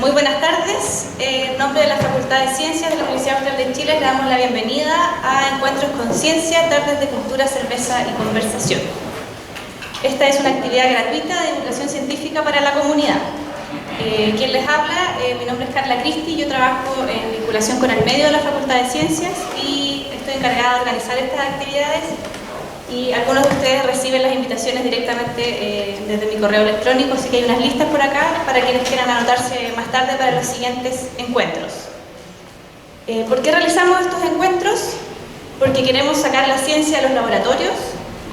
Muy buenas tardes. En nombre de la Facultad de Ciencias de la Universidad Austral de Chile, le damos la bienvenida a Encuentros con Ciencia, tardes de cultura, cerveza y conversación. Esta es una actividad gratuita de divulgación científica para la comunidad. Quien les habla, mi nombre es Carla Cristi, yo trabajo en vinculación con el medio de la Facultad de Ciencias y estoy encargada de organizar estas actividades. Y algunos de ustedes reciben las invitaciones directamente desde mi correo electrónico, así que hay unas listas por acá para quienes quieran anotarse más tarde para los siguientes encuentros. ¿Por qué realizamos estos encuentros? Porque queremos sacar la ciencia a los laboratorios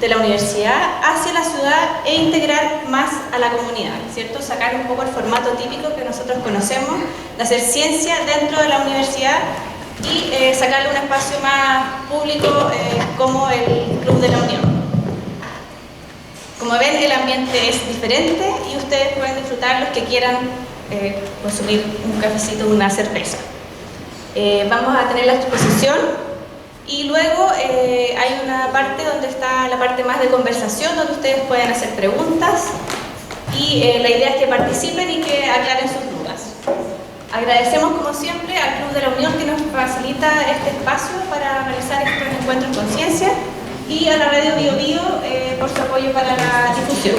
de la universidad hacia la ciudad e integrar más a la comunidad, ¿cierto? Sacar un poco el formato típico que nosotros conocemos de hacer ciencia dentro de la universidad y sacarle un espacio más público como el Club de la Unión. Como ven, el ambiente es diferente y ustedes pueden disfrutar los que quieran consumir un cafecito o una cerveza. Vamos a tener la exposición y luego hay una parte donde está la parte más de conversación, donde ustedes pueden hacer preguntas y la idea es que participen y que aclaren sus dudas. Agradecemos como siempre al Club de la Unión que nos facilita este espacio para realizar estos encuentros con ciencia y a la Radio Bio Bio por su apoyo para la difusión.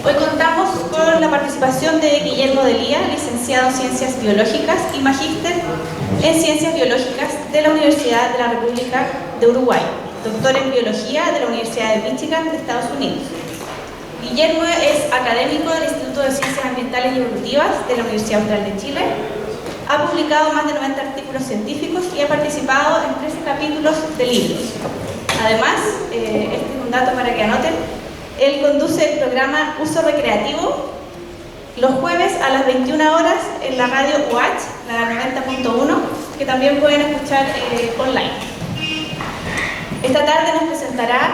Hoy contamos con la participación de Guillermo Delía, licenciado en Ciencias Biológicas y magíster en Ciencias Biológicas de la Universidad de la República de Uruguay, doctor en Biología de la Universidad de Michigan de Estados Unidos. Guillermo es académico del Instituto de Ciencias Ambientales y Evolutivas de la Universidad Austral de Chile. Ha publicado más de 90 artículos científicos y ha participado en 13 capítulos de libros. Además, este es un dato para que anoten, él conduce el programa Uso Recreativo los jueves a las 21 horas en la radio UH, la 90.1, que también pueden escuchar online. Esta tarde nos presentará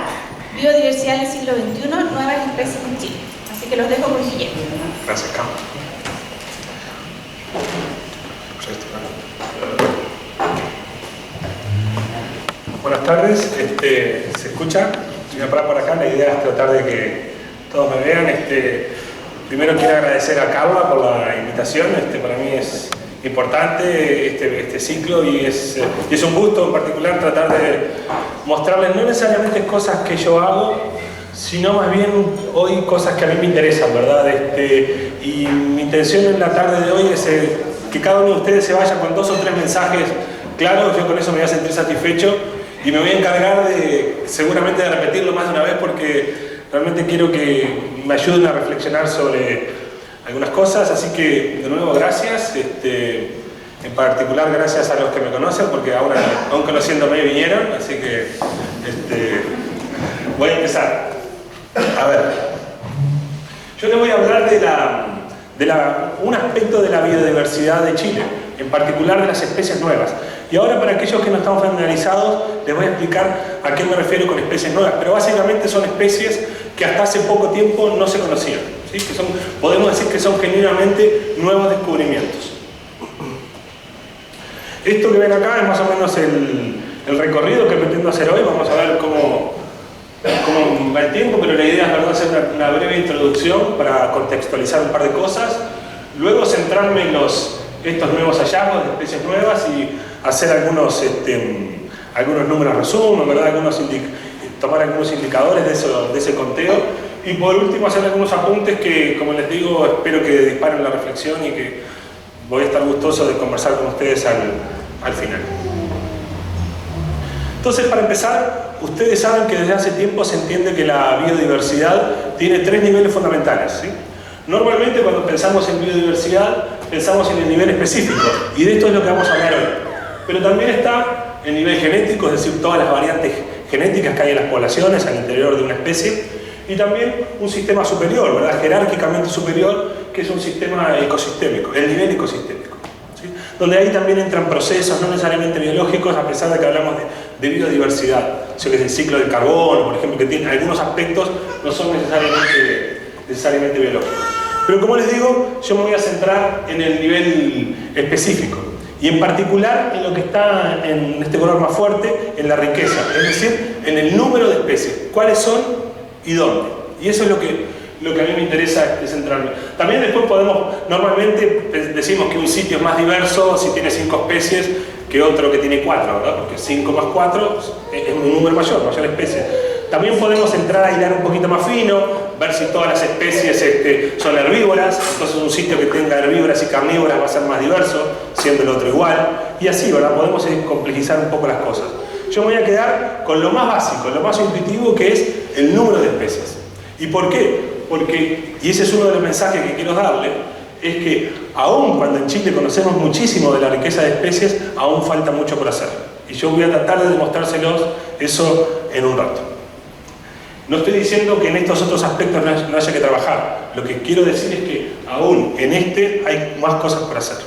Biodiversidad en el siglo XXI, nuevas especies en Chile. Así que los dejo con Guillermo. Gracias, Carlos. Buenas tardes, ¿se escucha? Voy a parar por acá, la idea es tratar de que todos me vean. Primero quiero agradecer a Carla por la invitación, para mí es importante este ciclo y es un gusto en particular tratar de mostrarles no necesariamente cosas que yo hago, sino más bien hoy cosas que a mí me interesan, ¿verdad? Y mi intención en la tarde de hoy es que cada uno de ustedes se vaya con 2 o 3 mensajes claros. Yo con eso me voy a sentir satisfecho y me voy a encargar seguramente de repetirlo más de una vez porque realmente quiero que me ayuden a reflexionar sobre algunas cosas, así que de nuevo gracias, en particular gracias a los que me conocen porque ahora, aún conociéndome, vinieron, así que voy a empezar. A ver, yo les voy a hablar de un aspecto de la biodiversidad de Chile, en particular de las especies nuevas. Y ahora para aquellos que no están familiarizados, les voy a explicar a qué me refiero con especies nuevas, pero básicamente son especies que hasta hace poco tiempo no se conocían, ¿sí? Podemos decir que son genuinamente nuevos descubrimientos. Esto que ven acá es más o menos el recorrido que pretendo hacer hoy. Vamos a ver cómo va el tiempo, pero la idea es ¿verdad? Hacer una breve introducción para contextualizar un par de cosas, luego centrarme en estos nuevos hallazgos de especies nuevas y hacer algunos números resumen, ¿verdad? Tomar algunos indicadores de ese conteo y por último hacer algunos apuntes que, como les digo, espero que disparen la reflexión y que voy a estar gustoso de conversar con ustedes al final. Entonces, para empezar, ustedes saben que desde hace tiempo se entiende que la biodiversidad tiene 3 niveles fundamentales, ¿sí? Normalmente cuando pensamos en biodiversidad pensamos en el nivel específico y de esto es lo que vamos a hablar hoy. Pero también está el nivel genético, es decir, todas las variantes genéticas que hay en las poblaciones al interior de una especie y también un sistema superior, ¿verdad? Jerárquicamente superior, que es un sistema ecosistémico, el nivel ecosistémico, ¿sí? Donde ahí también entran procesos no necesariamente biológicos, a pesar de que hablamos de biodiversidad, o sea, que es el ciclo del carbono, por ejemplo, que tiene algunos aspectos no son necesariamente biológicos. Pero como les digo, yo me voy a centrar en el nivel específico y en particular en lo que está en este color más fuerte, en la riqueza, es decir, en el número de especies, cuáles son y dónde. Y eso es lo que lo que a mí me interesa es centrarme. También después podemos, normalmente decimos que un sitio es más diverso si tiene 5 especies que otro que tiene 4, ¿verdad? Porque 5 más 4 es un número mayor especies. También podemos entrar a hilar un poquito más fino, ver si todas las especies son herbívoras, entonces un sitio que tenga herbívoras y carnívoras va a ser más diverso, siendo el otro igual, y así, ¿verdad? Podemos complejizar un poco las cosas. Yo me voy a quedar con lo más básico, lo más intuitivo, que es el número de especies. ¿Y por qué? Porque, y ese es uno de los mensajes que quiero darle, es que aún cuando en Chile conocemos muchísimo de la riqueza de especies, aún falta mucho por hacer. Y yo voy a tratar de demostrárselos eso en un rato. No estoy diciendo que en estos otros aspectos no haya que trabajar. Lo que quiero decir es que aún en hay más cosas por hacer.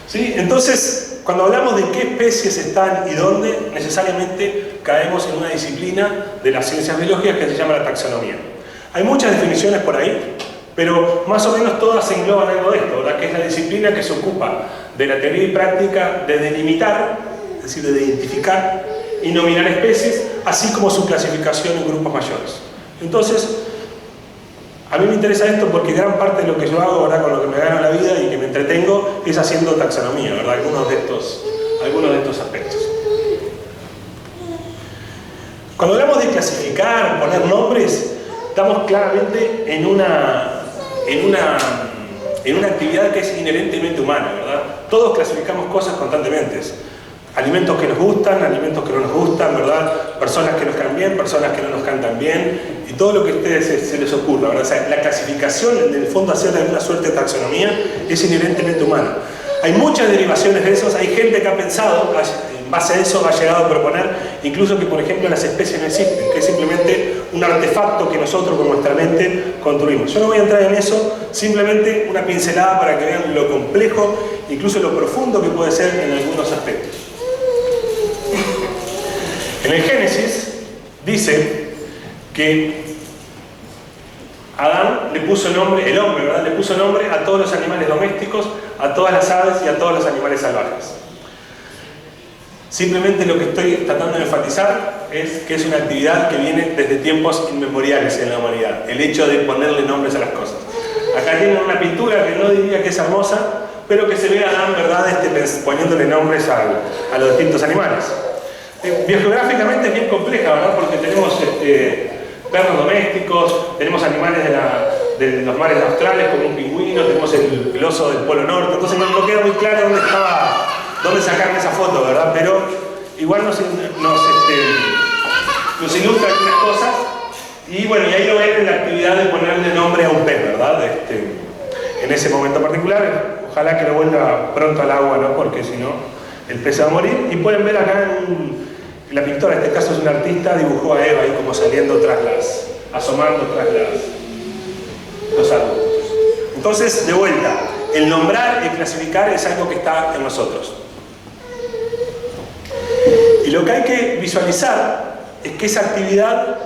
¿Sí? Entonces, cuando hablamos de qué especies están y dónde, necesariamente caemos en una disciplina de las ciencias biológicas que se llama la taxonomía. Hay muchas definiciones por ahí, pero más o menos todas se engloban algo de esto, ¿verdad? Que es la disciplina que se ocupa de la teoría y práctica de delimitar, es decir, de identificar y nominar especies, así como su clasificación en grupos mayores. Entonces, a mí me interesa esto porque gran parte de lo que yo hago, ¿verdad?, con lo que me gano la vida y que me entretengo, es haciendo taxonomía, ¿verdad? Algunos de estos aspectos. Cuando hablamos de clasificar, poner nombres, estamos claramente en una actividad que es inherentemente humana, ¿verdad? Todos clasificamos cosas constantemente. Alimentos que nos gustan, alimentos que no nos gustan, ¿verdad? Personas que nos caen bien, personas que no nos caen tan bien, y todo lo que a ustedes se les ocurra, ¿verdad? O sea, la clasificación, en el fondo, hacer alguna suerte de taxonomía, es inherentemente humana. Hay muchas derivaciones de esos, hay gente que ha pensado, en base a eso, ha llegado a proponer, incluso que, por ejemplo, las especies no existen, que es simplemente un artefacto que nosotros con nuestra mente construimos. Yo no voy a entrar en eso, simplemente una pincelada para que vean lo complejo, incluso lo profundo que puede ser en algunos aspectos. En el Génesis dice que Adán le puso nombre, el hombre, ¿verdad?, le puso nombre a todos los animales domésticos, a todas las aves y a todos los animales salvajes. Simplemente lo que estoy tratando de enfatizar es que es una actividad que viene desde tiempos inmemoriales en la humanidad, el hecho de ponerle nombres a las cosas. Acá tienen una pintura que no diría que es hermosa, pero que se ve a Adán, ¿verdad?, poniéndole nombres a los distintos animales. Biogeográficamente es bien compleja, ¿verdad?, porque tenemos perros domésticos, tenemos animales de los mares australes como un pingüino, tenemos el oso del Polo Norte, entonces no queda muy claro dónde sacaron esa foto, ¿verdad? Pero igual nos ilustra algunas cosas, y bueno, y ahí lo ven en la actividad de ponerle nombre a un pez, ¿verdad? En ese momento particular, ojalá que lo vuelva pronto al agua, ¿no?, porque si no, el pez se va a morir. Y pueden ver acá la pintora, en este caso es un artista, dibujó a Eva ahí como saliendo asomando tras los árboles. Entonces, de vuelta, el nombrar y clasificar es algo que está en nosotros. Y lo que hay que visualizar es que esa actividad,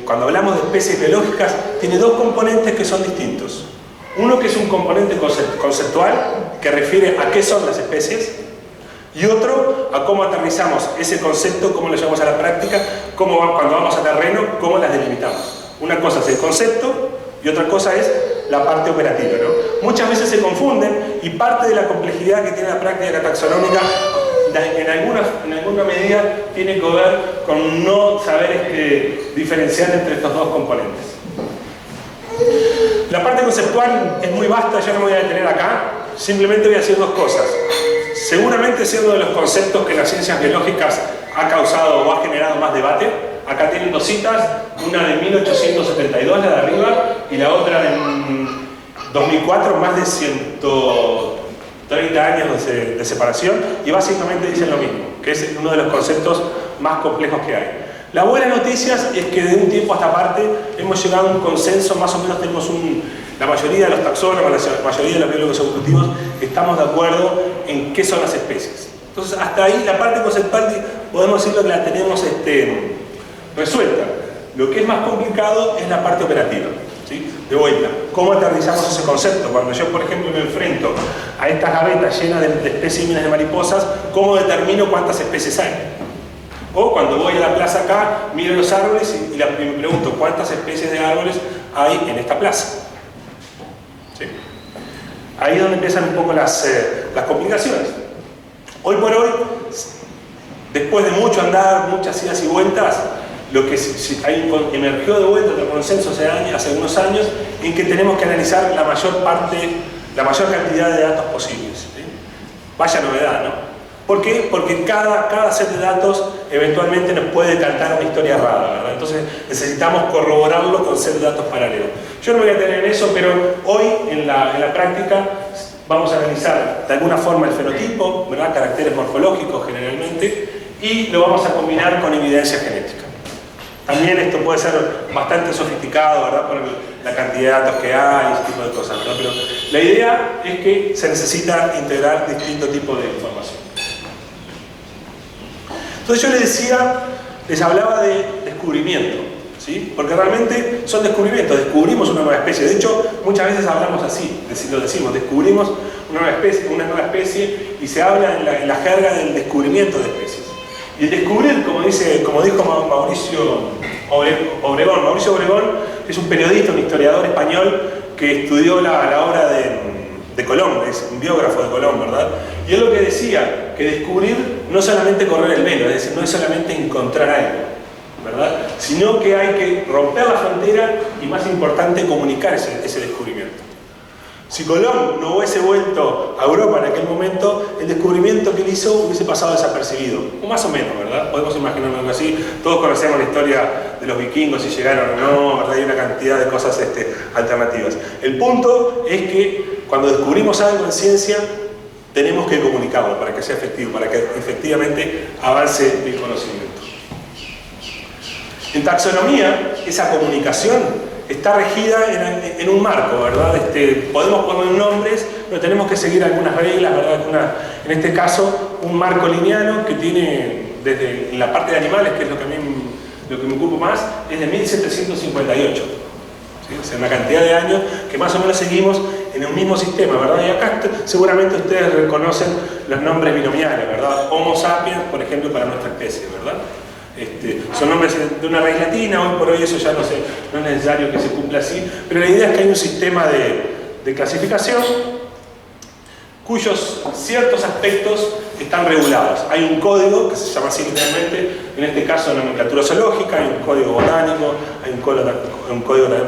cuando hablamos de especies biológicas, tiene dos componentes que son distintos. Uno que es un componente conceptual, que refiere a qué son las especies, y otro a cómo aterrizamos ese concepto, cómo lo llevamos a la práctica, cuando vamos a terreno, cómo las delimitamos. Una cosa es el concepto y otra cosa es la parte operativa, ¿no? Muchas veces se confunden, y parte de la complejidad que tiene la práctica taxonómica en alguna medida tiene que ver con no saber diferenciar entre estos dos componentes. La parte conceptual es muy vasta, yo no me voy a detener acá, simplemente voy a decir dos cosas. Seguramente es uno de los conceptos que en las ciencias biológicas ha causado o ha generado más debate. Acá tienen dos citas, una de 1872, la de arriba, y la otra en 2004, más de 130 años de separación, y básicamente dicen lo mismo, que es uno de los conceptos más complejos que hay. La buena noticia es que de un tiempo a esta parte hemos llegado a un consenso, más o menos tenemos la mayoría de los taxónomos, la mayoría de los biólogos evolutivos, estamos de acuerdo en qué son las especies. Entonces, hasta ahí la parte conceptual podemos decirlo que la tenemos resuelta. Lo que es más complicado es la parte operativa, ¿sí? De vuelta, ¿cómo aterrizamos ese concepto? Cuando yo, por ejemplo, me enfrento a estas gavetas llenas de especímenes de mariposas, ¿cómo determino cuántas especies hay? O cuando voy a la plaza acá, miro los árboles y me pregunto cuántas especies de árboles hay en esta plaza. ¿Sí? Ahí es donde empiezan un poco las complicaciones. Hoy por hoy, después de mucho andar, muchas idas y vueltas, lo que emergió de vuelta otro consenso hace algunos años en que tenemos que analizar la mayor cantidad de datos posibles. ¿Sí? Vaya novedad, ¿no? ¿Por qué? Porque cada set de datos eventualmente nos puede cantar una historia rara, ¿verdad? Entonces necesitamos corroborarlo con set de datos paralelos. Yo no me voy a tener en eso, pero hoy en la práctica vamos a analizar de alguna forma el fenotipo, ¿verdad? Caracteres morfológicos generalmente, y lo vamos a combinar con evidencia genética. También esto puede ser bastante sofisticado, ¿verdad? Por la cantidad de datos que hay, ese tipo de cosas, ¿verdad? Pero la idea es que se necesita integrar distintos tipos de información. Entonces yo les hablaba de descubrimiento, ¿sí? Porque realmente son descubrimientos, descubrimos una nueva especie. De hecho, muchas veces hablamos así, lo decimos, descubrimos una nueva especie y se habla en la jerga del descubrimiento de especies. Y el descubrir, como dijo Mauricio Obregón. Mauricio Obregón es un periodista, un historiador español que estudió la obra de Colón, es un biógrafo de Colón, ¿verdad? Y él lo que decía, que descubrir no es solamente correr el velo, es decir, no es solamente encontrar algo, ¿verdad? Sino que hay que romper la frontera y, más importante, comunicar ese descubrimiento. Si Colón no hubiese vuelto a Europa en aquel momento, el descubrimiento que él hizo hubiese pasado desapercibido. O más o menos, ¿verdad? Podemos imaginar algo así. Todos conocemos la historia de los vikingos, si llegaron o no, ¿verdad? Hay una cantidad de cosas alternativas. El punto es que cuando descubrimos algo en ciencia, tenemos que comunicarlo para que sea efectivo, para que efectivamente avance el conocimiento. En taxonomía, esa comunicación está regida en un marco, ¿verdad? Podemos poner nombres, pero tenemos que seguir algunas reglas, ¿verdad? En este caso, un marco lineal que tiene, desde la parte de animales, que es lo que me ocupo más, es de 1758. ¿Sí? O sea, una cantidad de años que más o menos seguimos en un mismo sistema, ¿verdad? Y acá seguramente ustedes reconocen los nombres binomiales, ¿verdad? Homo sapiens, por ejemplo, para nuestra especie, ¿verdad? Son nombres de una raíz latina, hoy por hoy eso ya no es necesario que se cumpla así, pero la idea es que hay un sistema de clasificación cuyos ciertos aspectos están regulados. Hay un código que se llama así literalmente, en este caso nomenclatura zoológica, hay un código botánico, hay un código también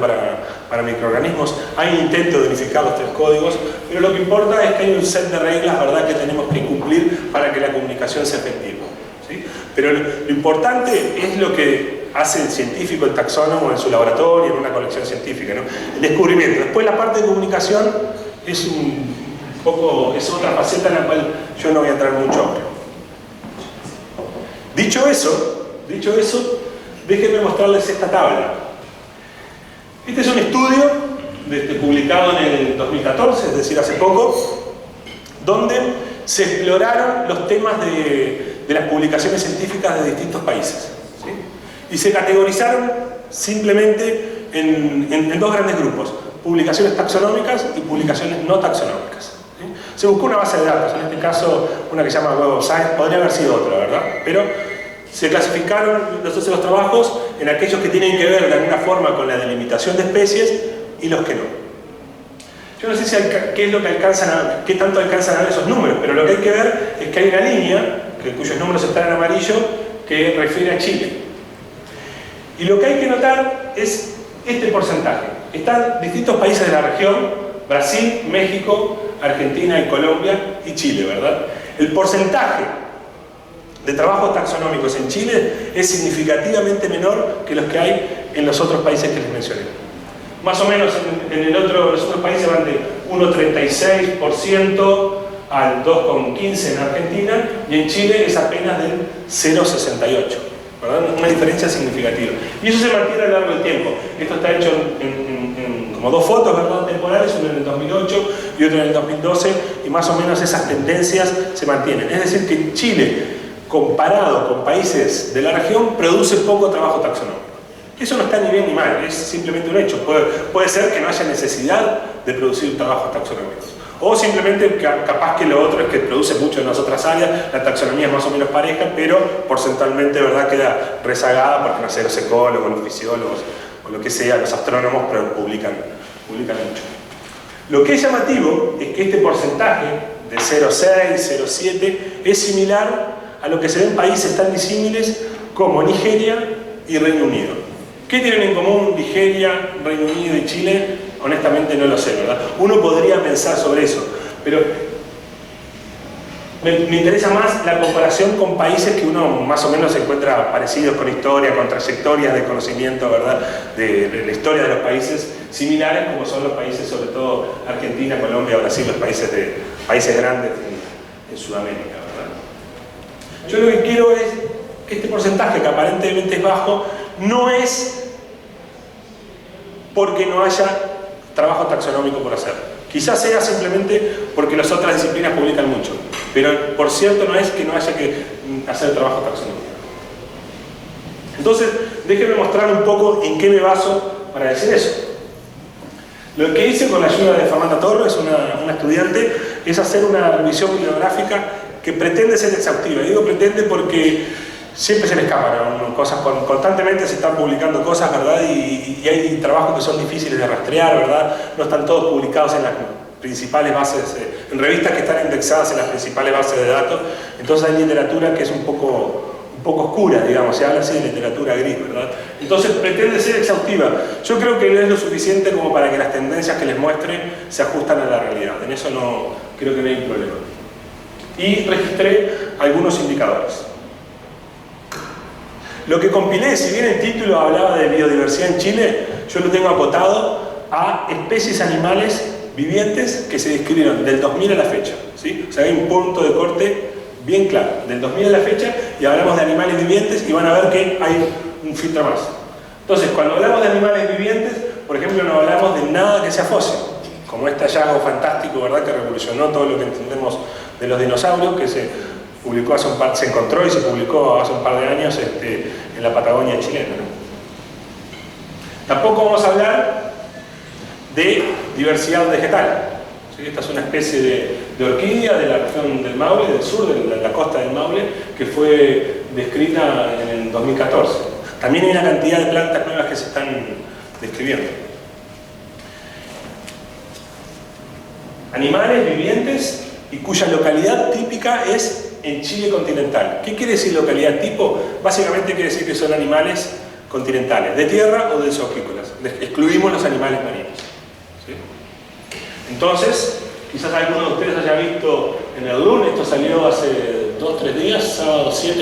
para microorganismos, hay un intento de unificar los tres códigos, pero lo que importa es que hay un set de reglas, ¿verdad?, que tenemos que cumplir para que la comunicación sea efectiva. ¿Sí? Pero lo importante es lo que hace el científico, el taxónomo en su laboratorio, en una colección científica, ¿no? El descubrimiento. Después la parte de comunicación es otra faceta en la cual yo no voy a entrar mucho ahora. Dicho eso, déjenme mostrarles esta tabla. Este es un estudio publicado en el 2014, es decir, hace poco, donde se exploraron los temas de las publicaciones científicas de distintos países, ¿sí? Y se categorizaron simplemente en dos grandes grupos: publicaciones taxonómicas y publicaciones no taxonómicas, ¿sí? Se buscó una base de datos, en este caso una que se llama Web of Science, podría haber sido otra, ¿verdad? Pero se clasificaron los trabajos en aquellos que tienen que ver de alguna forma con la delimitación de especies y los que no. Yo no sé qué tanto alcanzan a ver esos números, pero lo que hay que ver es que hay una línea cuyos números están en amarillo, que refiere a Chile. Y lo que hay que notar es este porcentaje. Están distintos países de la región: Brasil, México, Argentina y Colombia y Chile, ¿verdad? El porcentaje de trabajos taxonómicos en Chile es significativamente menor que los que hay en los otros países que les mencioné. Más o menos los otros países van de 1,36% al 2,15% en Argentina, y en Chile es apenas del 0,68%, ¿verdad? Una diferencia significativa. Y eso se mantiene a lo largo del tiempo. Esto está hecho en como dos fotos, ¿verdad?, temporales, una en el 2008 y otra en el 2012, y más o menos esas tendencias se mantienen. Es decir, que Chile, comparado con países de la región, produce poco trabajo taxonómico. Eso no está ni bien ni mal, es simplemente un hecho. Puede ser que no haya necesidad de producir trabajos taxonómicos. O simplemente capaz que lo otro es que produce mucho en las otras áreas, la taxonomía es más o menos pareja, pero porcentualmente ¿verdad? Queda rezagada porque no sé, los ecólogos, los fisiólogos o lo que sea, los astrónomos publican mucho. Lo que es llamativo es que este porcentaje de 0,6, 0,7 es similar a lo que se ve en países tan disímiles como Nigeria y Reino Unido. ¿Qué tienen en común Nigeria, Reino Unido y Chile? Honestamente no lo sé, ¿verdad? Uno podría pensar sobre eso, pero me interesa más la comparación con países que uno más o menos se encuentra parecidos con historia, con trayectorias de conocimiento, ¿verdad? De la historia de los países similares, como son los países, sobre todo Argentina, Colombia, Brasil, los países grandes en Sudamérica, ¿verdad? Yo lo que quiero es que este porcentaje, que aparentemente es bajo, no es porque no haya trabajo taxonómico por hacer. Quizás sea simplemente porque las otras disciplinas publican mucho, pero por cierto no es que no haya que hacer trabajo taxonómico. Entonces, déjenme mostrar un poco en qué me baso para decir eso. Lo que hice con la ayuda de Fernanda Torres, una estudiante, es hacer una revisión bibliográfica que pretende ser exhaustiva. Y digo pretende porque siempre se le escapan, ¿no? Cosas, constantemente se están publicando cosas, ¿verdad? Y hay trabajos que son difíciles de rastrear, ¿verdad? No están todos publicados en las principales bases, en revistas que están indexadas en las principales bases de datos. Entonces hay literatura que es un poco oscura, digamos, se habla así de literatura gris, ¿verdad? Entonces pretende ser exhaustiva. Yo creo que no es lo suficiente como para que las tendencias que les muestre se ajustan a la realidad. En eso no creo que no hay problema. Y registré algunos indicadores. Lo que compilé, si bien el título hablaba de biodiversidad en Chile, yo lo tengo acotado a especies animales vivientes que se describieron del 2000 a la fecha, ¿sí? O sea, hay un punto de corte bien claro, del 2000 a la fecha, y hablamos de animales vivientes y van a ver que hay un filtro más. Entonces, cuando hablamos de animales vivientes, por ejemplo, no hablamos de nada que sea fósil, como este hallazgo fantástico, ¿verdad?, que revolucionó todo lo que entendemos de los dinosaurios, que se publicó se encontró y se publicó hace un par de años en la Patagonia chilena, ¿no? Tampoco vamos a hablar de diversidad vegetal. ¿Sí? Esta es una especie de orquídea de la región del Maule, del sur, de la costa del Maule, que fue descrita en el 2014. También hay una cantidad de plantas nuevas que se están describiendo. Animales vivientes y cuya localidad típica es en Chile continental. ¿Qué quiere decir localidad tipo? Básicamente quiere decir que son animales continentales, de tierra o de zooxícolas. Excluimos los animales marinos. ¿Sí? Entonces, quizás alguno de ustedes haya visto en el LUN, esto salió hace 2 o 3 días, sábado 7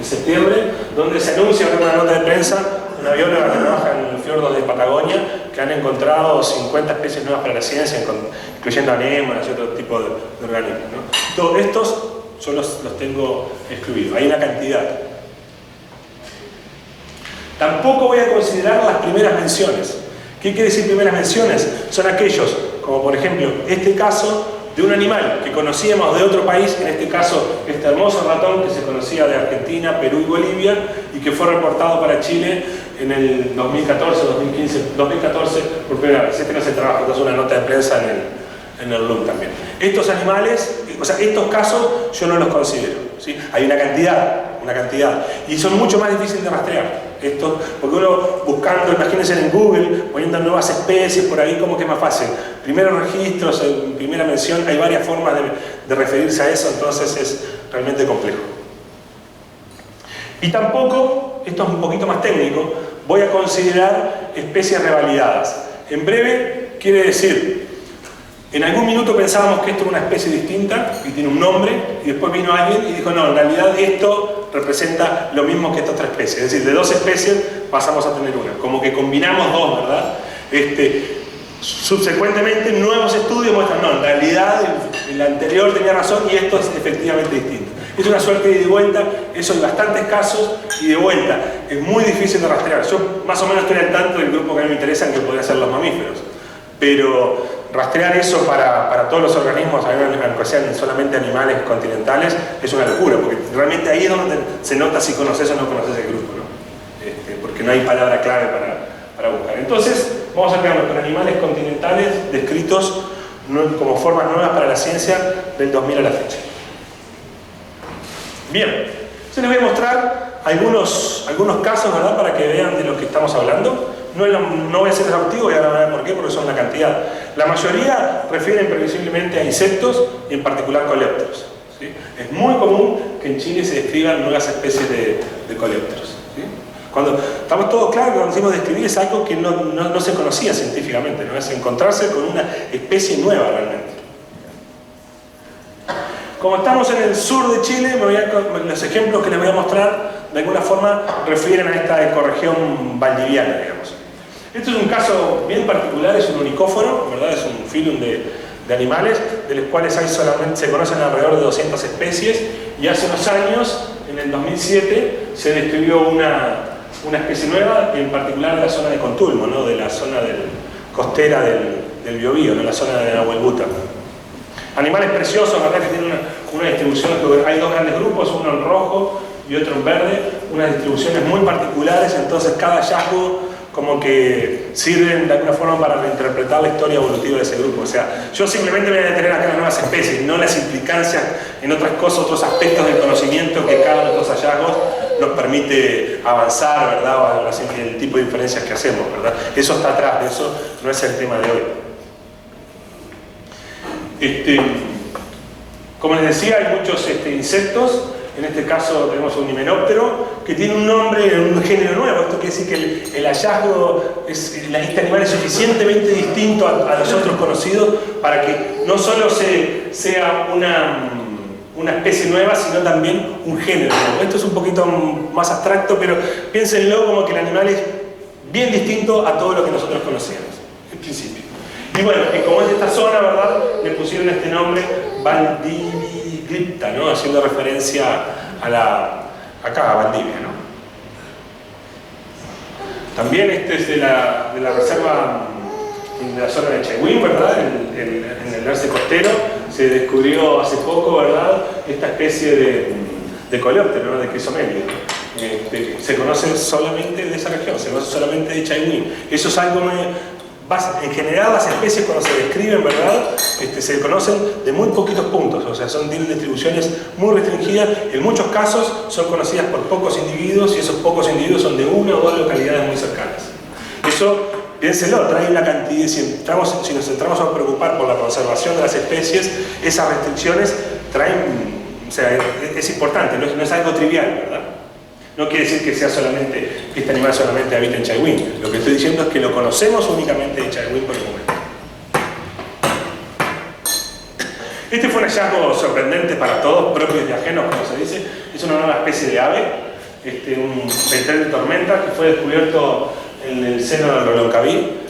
de septiembre, donde se anuncia en una nota de prensa una bióloga que trabaja en los fiordos de Patagonia, que han encontrado 50 especies nuevas para la ciencia, incluyendo anémonas y otro tipo de organismos, ¿no? Todos estos yo los tengo excluidos, hay una cantidad. Tampoco voy a considerar las primeras menciones. ¿Qué quiere decir primeras menciones? Son aquellos, como por ejemplo, este caso de un animal que conocíamos de otro país, en este caso este hermoso ratón que se conocía de Argentina, Perú y Bolivia, y que fue reportado para Chile en el 2014, 2014 por primera vez. Este no es el trabajo, esto es una nota de prensa en el LUN también. Estos animales, o sea, estos casos yo no los considero, ¿sí? Hay una cantidad, y son mucho más difíciles de rastrear. Esto, porque uno buscando, imagínense en Google, poniendo nuevas especies por ahí, como que es más fácil. Primeros registros, primera mención, hay varias formas de referirse a eso, entonces es realmente complejo. Y tampoco, esto es un poquito más técnico, voy a considerar especies revalidadas. En breve, quiere decir, en algún minuto pensábamos que esto era una especie distinta y tiene un nombre, y después vino alguien y dijo, no, en realidad esto representa lo mismo que esta otra especie. Es decir, de 2 especies pasamos a tener una. Como que combinamos 2, ¿verdad? Subsecuentemente, nuevos estudios muestran, no, en realidad el anterior tenía razón y esto es efectivamente distinto. Es una suerte de ida y vuelta, eso en bastantes casos, y de vuelta. Es muy difícil de rastrear. Yo más o menos estoy al tanto del grupo que a mí me interesa, que podría ser los mamíferos. Pero rastrear eso para todos los organismos, aunque sean solamente animales continentales, es una locura, porque realmente ahí es donde se nota si conoces o no conoces el grupo, ¿no? Porque no hay palabra clave para buscar. Entonces, vamos a quedarnos con animales continentales descritos como formas nuevas para la ciencia del 2000 a la fecha. Bien, yo les voy a mostrar algunos casos, ¿verdad?, para que vean de lo que estamos hablando. No voy a ser exhaustivo y ahora van a ver por qué, porque son una cantidad. La mayoría refieren previsiblemente a insectos y en particular coleópteros, ¿sí? Es muy común que en Chile se describan nuevas especies de coleópteros, ¿sí? Cuando estamos todos claros que cuando decimos describir es algo que no se conocía científicamente, ¿no? Es encontrarse con una especie nueva realmente. Como estamos en el sur de Chile, los ejemplos que les voy a mostrar de alguna forma refieren a esta ecorregión valdiviana, digamos. Esto es un caso bien particular, es un unicóforo, ¿verdad? Es un filum de animales, de los cuales se conocen alrededor de 200 especies, y hace unos años, en el 2007, se describió una especie nueva, en particular en la zona de Contulmo, ¿no?, de la zona costera del Biobío, ¿no?, la zona de Nahuelbuta. Animales preciosos, ¿verdad?, que tienen una distribución, hay dos grandes grupos, uno en rojo y otro en verde, unas distribuciones muy particulares, entonces cada hallazgo como que sirven de alguna forma para reinterpretar la historia evolutiva de ese grupo. O sea, yo simplemente me voy a detener acá en las nuevas especies, no las implicancias en otras cosas, otros aspectos del conocimiento que cada uno de estos hallazgos nos permite avanzar, ¿verdad?, o el tipo de inferencias que hacemos, ¿verdad? Eso está atrás, de eso no es el tema de hoy. Como les decía, hay muchos insectos. En este caso tenemos un himenóptero que tiene un nombre, un género nuevo. Esto quiere decir que el hallazgo, este animal es suficientemente distinto a los otros conocidos para que no solo sea una especie nueva, sino también un género nuevo. Esto es un poquito más abstracto, pero piénsenlo como que el animal es bien distinto a todo lo que nosotros conocemos, en principio. Y bueno, y como es de esta zona, ¿verdad?, le pusieron este nombre Valdiviglipta, ¿no?, haciendo referencia acá a Valdivia, ¿no? También este es de la reserva de la zona de Chaihuín, ¿verdad?, en el Erce costero. Se descubrió hace poco, ¿verdad?, esta especie de coleóptero, ¿no?, de Chrysomeliid. Se conoce solamente de esa región, se conoce solamente de Chaihuín. Eso es algo en general las especies cuando se describen, ¿verdad?, se conocen de muy poquitos puntos, o sea, tienen distribuciones muy restringidas. En muchos casos son conocidas por pocos individuos y esos pocos individuos son de una o dos localidades muy cercanas. Eso, piénselo, trae una cantidad, si nos centramos a preocupar por la conservación de las especies, esas restricciones traen, o sea, es importante, no es algo trivial, ¿verdad? No quiere decir que este animal solamente habita en Chaihuín. Lo que estoy diciendo es que lo conocemos únicamente de Chaihuín por el momento. Este fue un hallazgo sorprendente para todos, propios y ajenos, como se dice. Es una nueva especie de ave, un petrel de tormenta que fue descubierto en el seno del Reloncaví.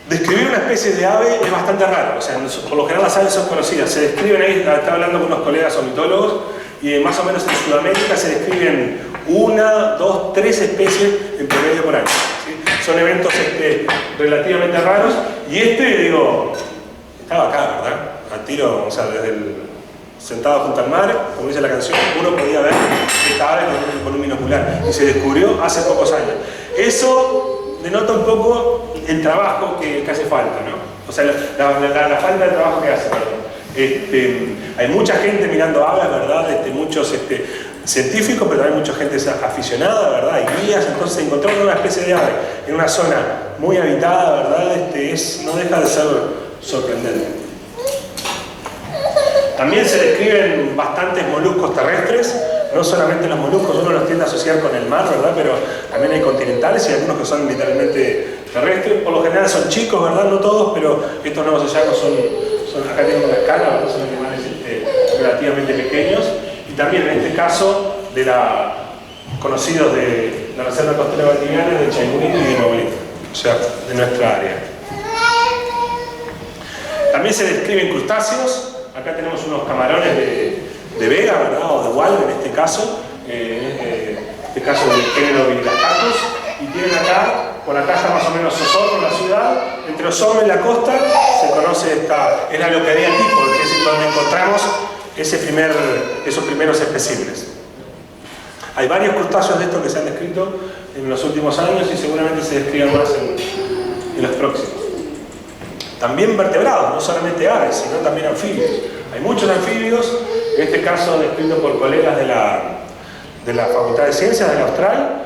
Describir una especie de ave es bastante raro, o sea, por lo general las aves son conocidas. Se describen ahí, estaba hablando con unos colegas ornitólogos, y más o menos en Sudamérica se describen 1, 2, 3 especies en promedio por año, ¿sí? Son eventos relativamente raros, y estaba acá, ¿verdad? A tiro, o sea, sentado junto al mar, como dice la canción, uno podía ver esta ave con un binocular, y se descubrió hace pocos años. Eso denota un poco el trabajo que hace falta, ¿no? O sea, la falta de trabajo que hace, perdón. Hay mucha gente mirando aves, ¿verdad? Muchos científicos, pero también mucha gente aficionada, ¿verdad? Hay guías, entonces encontrar una especie de ave en una zona muy habitada, ¿verdad? No deja de ser sorprendente. También se describen bastantes moluscos terrestres, no solamente los moluscos, uno los tiende a asociar con el mar, ¿verdad? Pero también hay continentales y algunos que son literalmente terrestres. Por lo general son chicos, ¿verdad? No todos, pero estos nuevos hallazgos acá tienen una escala, ¿verdad? Son animales relativamente pequeños. Y también en este caso conocidos de la Reserva Costera Valdiviana, de Chaihuín y de Nahuelbuta, o sea, de nuestra área. También se describen crustáceos. Acá tenemos unos camarones de vega, ¿verdad?, o de waldo en este caso. En este caso del género Viridacatus. Y tienen acá, por acá está más o menos Osorno, la ciudad. Entre Osorno y la costa se conoce es la localidad tipo, que es donde encontramos esos primeros especímenes. Hay varios crustáceos de estos que se han descrito en los últimos años y seguramente se describan más en los próximos. también vertebrados, no solamente aves, sino también anfibios. Hay muchos anfibios, en este caso descrito por colegas de la Facultad de Ciencias de la Austral,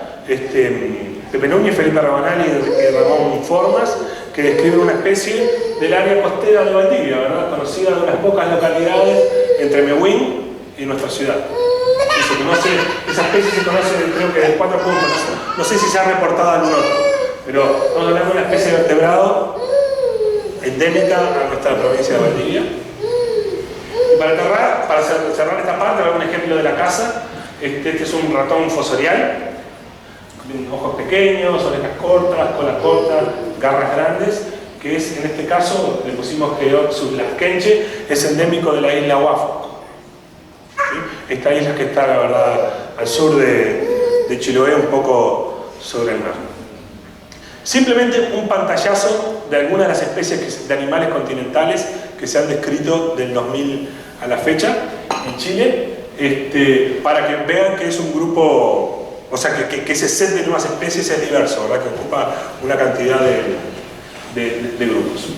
Pepe Núñez, Felipe Rabanal y Ramón Formas, que describen una especie del área costera de Valdivia, ¿verdad? Conocida de unas pocas localidades entre Mehuen y nuestra ciudad. Y se conoce, esa especie se conoce creo que de 4 puntos, no sé si se ha reportado algún otro, pero estamos hablando de una especie de vertebrado endémica a nuestra provincia de Valdivia. Y para cerrar esta parte, voy a dar un ejemplo de la caza. Este es un ratón fosorial, con ojos pequeños, orejas cortas, cola corta, garras grandes, que es, en este caso, le pusimos Geoxus laskenche, es endémico de la isla Huáfuco. ¿Sí? Esta isla que está, la verdad, al sur de Chiloé, un poco sobre el mar. Simplemente un pantallazo de algunas de las especies de animales continentales que se han descrito del 2000 a la fecha en Chile, para que vean que es un grupo, o sea, que ese set de nuevas especies es diverso, ¿verdad? Que ocupa una cantidad de grupos.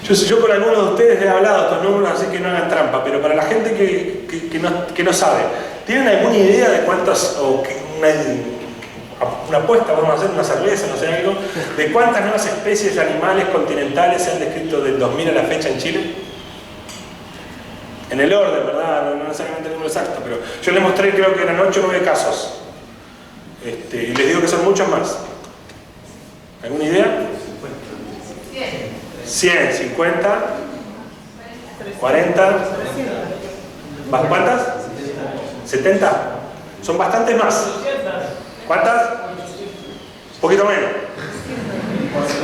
Yo con algunos de ustedes he hablado de estos números, así que no hagan trampa, pero para la gente que no sabe, ¿tienen alguna idea de cuántas, o una apuesta, vamos a hacer una cerveza, no sé, algo, de cuántas nuevas especies de animales continentales se han descrito del 2000 a la fecha en Chile? En el orden, ¿verdad? No necesariamente el número exacto, pero yo les mostré, creo que eran 8 o 9 casos. Y les digo que son muchos más. ¿Alguna idea? 100, 50, 40, ¿cuántas? 70. Son bastantes más. ¿Cuántas? Un poquito menos.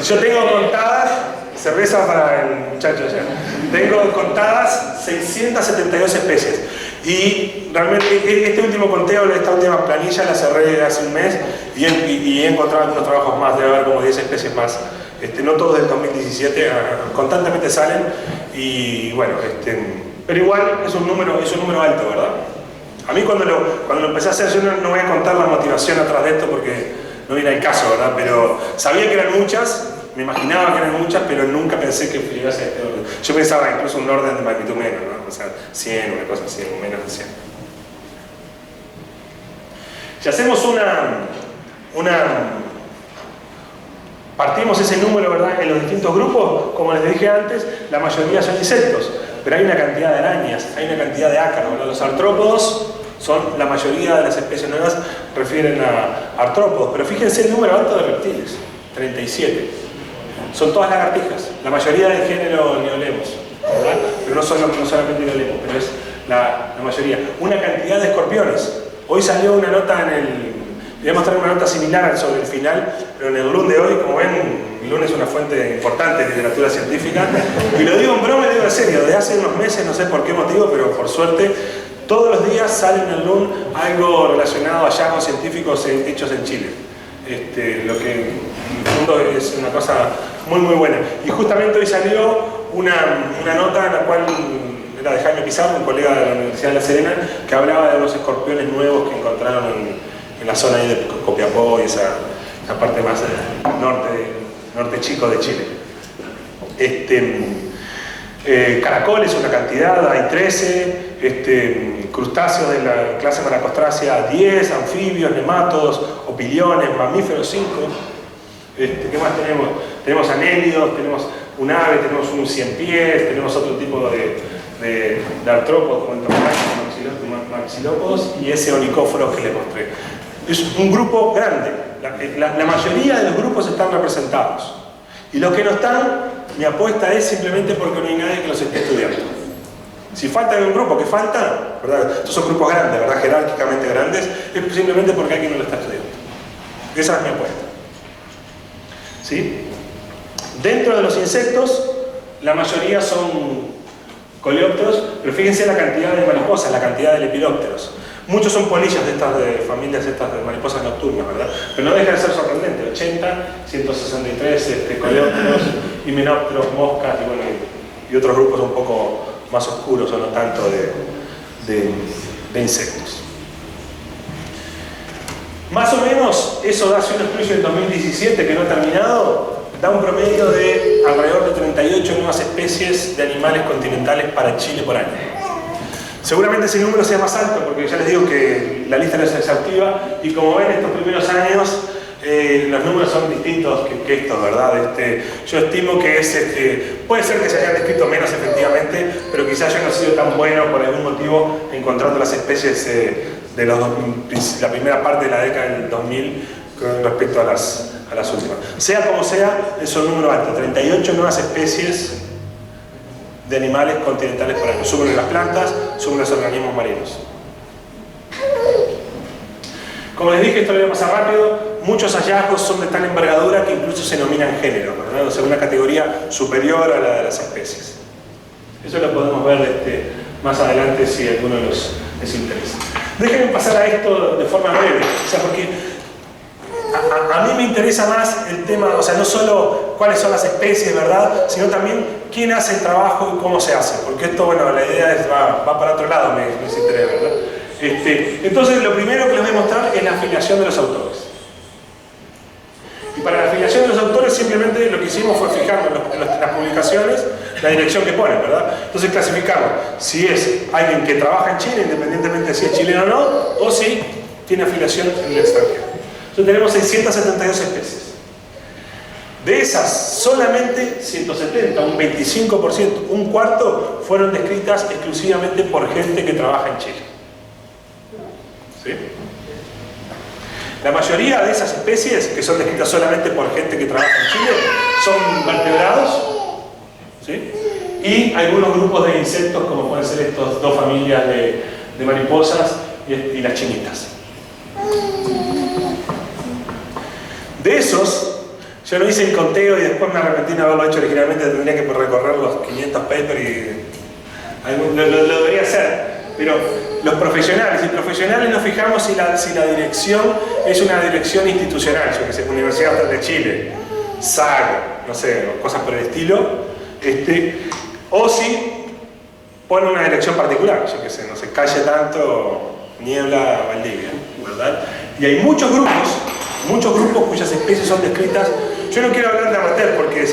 Yo tengo contadas, cerveza para el muchacho allá. Tengo contadas 672 especies. Y realmente este último conteo, esta última planilla la cerré hace un mes y he encontrado algunos trabajos más, debe haber como 10 especies más. No todos del 2017, constantemente salen y bueno, pero igual es un número alto, ¿verdad? A mí cuando lo empecé a hacer, yo no voy a contar la motivación atrás de esto porque no viene al caso, ¿verdad? Pero sabía que eran muchas, me imaginaba que eran muchas, pero nunca pensé que llegase a este orden. Yo pensaba incluso un orden de magnitud menos, ¿no? O sea, 100, una cosa así, menos de 100. Si hacemos partimos ese número, ¿verdad?, en los distintos grupos, como les dije antes, la mayoría son insectos, pero hay una cantidad de arañas, hay una cantidad de ácaros, ¿verdad? Los artrópodos son, la mayoría de las especies nuevas refieren a artrópodos, pero fíjense el número alto de reptiles, 37. Son todas lagartijas, la mayoría del género Neolemos, ¿verdad? Pero no solamente Neolemos, pero es la mayoría. Una cantidad de escorpiones. Hoy salió una nota voy a mostrar una nota similar sobre el final, pero en el LUN de hoy, como ven, el LUN es una fuente importante de literatura científica, y lo digo en broma y lo digo en serio, desde hace unos meses, no sé por qué motivo, pero por suerte, todos los días sale en el LUN algo relacionado a hallazgos científicos hechos en Chile. Lo que en el fondo es una cosa muy muy buena. Y justamente hoy salió una nota en la cual era de Jaime Pizarro, un colega de la Universidad de La Serena, que hablaba de los escorpiones nuevos que encontraron en la zona ahí de Copiapó y esa parte más norte chico de Chile. Caracoles, una cantidad, hay 13, crustáceos de la clase Maracostrácea 10, anfibios, nemátodos, opiliones, mamíferos 5. ¿Qué más tenemos? Tenemos anélidos, tenemos un ave, tenemos un ciempiés, tenemos otro tipo de artrópodos como maxilópodos y ese onicóforos que les mostré. Es un grupo grande, la mayoría de los grupos están representados y los que no están, mi apuesta es simplemente porque no hay nadie que los esté estudiando. Si falta un grupo que falta, ¿verdad? Estos son grupos grandes, ¿verdad? Jerárquicamente grandes, es simplemente porque alguien no lo está estudiando. Esa es mi apuesta. ¿Sí? Dentro de los insectos, la mayoría son coleópteros, pero fíjense la cantidad de mariposas, la cantidad de lepidópteros. Muchos son polillas de estas familias de mariposas nocturnas, ¿verdad? Pero no deja de ser sorprendente, 80, 163 coleópteros, himenópteros, moscas y otros grupos un poco más oscuros o no tanto de insectos. Más o menos eso da, si uno excluye el 2017 que no ha terminado, da un promedio de alrededor de 38 nuevas especies de animales continentales para Chile por año. Seguramente ese número sea más alto, porque ya les digo que la lista no es exhaustiva, y como ven, estos primeros años los números son distintos que estos, ¿verdad? Yo estimo que puede ser que se hayan descrito menos efectivamente, pero quizás yo no he sido tan bueno por algún motivo encontrando las especies de la primera parte de la década del 2000 con respecto a las últimas. Sea como sea, es un número alto, 38 nuevas especies de animales continentales por año. Suben las plantas, suben los organismos marinos. Como les dije, esto lo voy a pasar rápido. Muchos hallazgos son de tal envergadura que incluso se nominan géneros, ¿verdad? O sea, una categoría superior a la de las especies. Eso lo podemos ver más adelante si a alguno les interesa. Déjenme pasar a esto de forma breve, o sea, porque a mí me interesa más el tema, o sea, no solo cuáles son las especies, ¿verdad? Sino también quién hace el trabajo y cómo se hace, porque esto, bueno, la idea va para otro lado, me interesa, ¿verdad? Entonces, lo primero que les voy a mostrar es la afiliación de los autores. Y para la afiliación de los autores, simplemente lo que hicimos fue fijarnos en las publicaciones la dirección que ponen, ¿verdad? Entonces, clasificamos si es alguien que trabaja en Chile, independientemente de si es chileno o no, o si tiene afiliación en el extranjero. Entonces, tenemos 672 especies. De esas, solamente 170, un 25%, un cuarto, fueron descritas exclusivamente por gente que trabaja en Chile. ¿Sí? La mayoría de esas especies, que son descritas solamente por gente que trabaja en Chile, son vertebrados, ¿sí? Y algunos grupos de insectos, como pueden ser estas dos familias de mariposas y las chinitas. De esos, yo no hice el conteo y después me arrepentí de no haberlo hecho originalmente, tendría que recorrer los 500 papers y lo debería hacer. Pero los profesionales nos fijamos si la dirección es una dirección institucional, yo que sé, Universidad Austral de Chile, SAG, no sé, cosas por el estilo, o si pone una dirección particular, yo que sé, no sé, calle tanto, Niebla, Valdivia, ¿verdad? Y hay muchos grupos cuyas especies son descritas. Yo no quiero hablar de amateur porque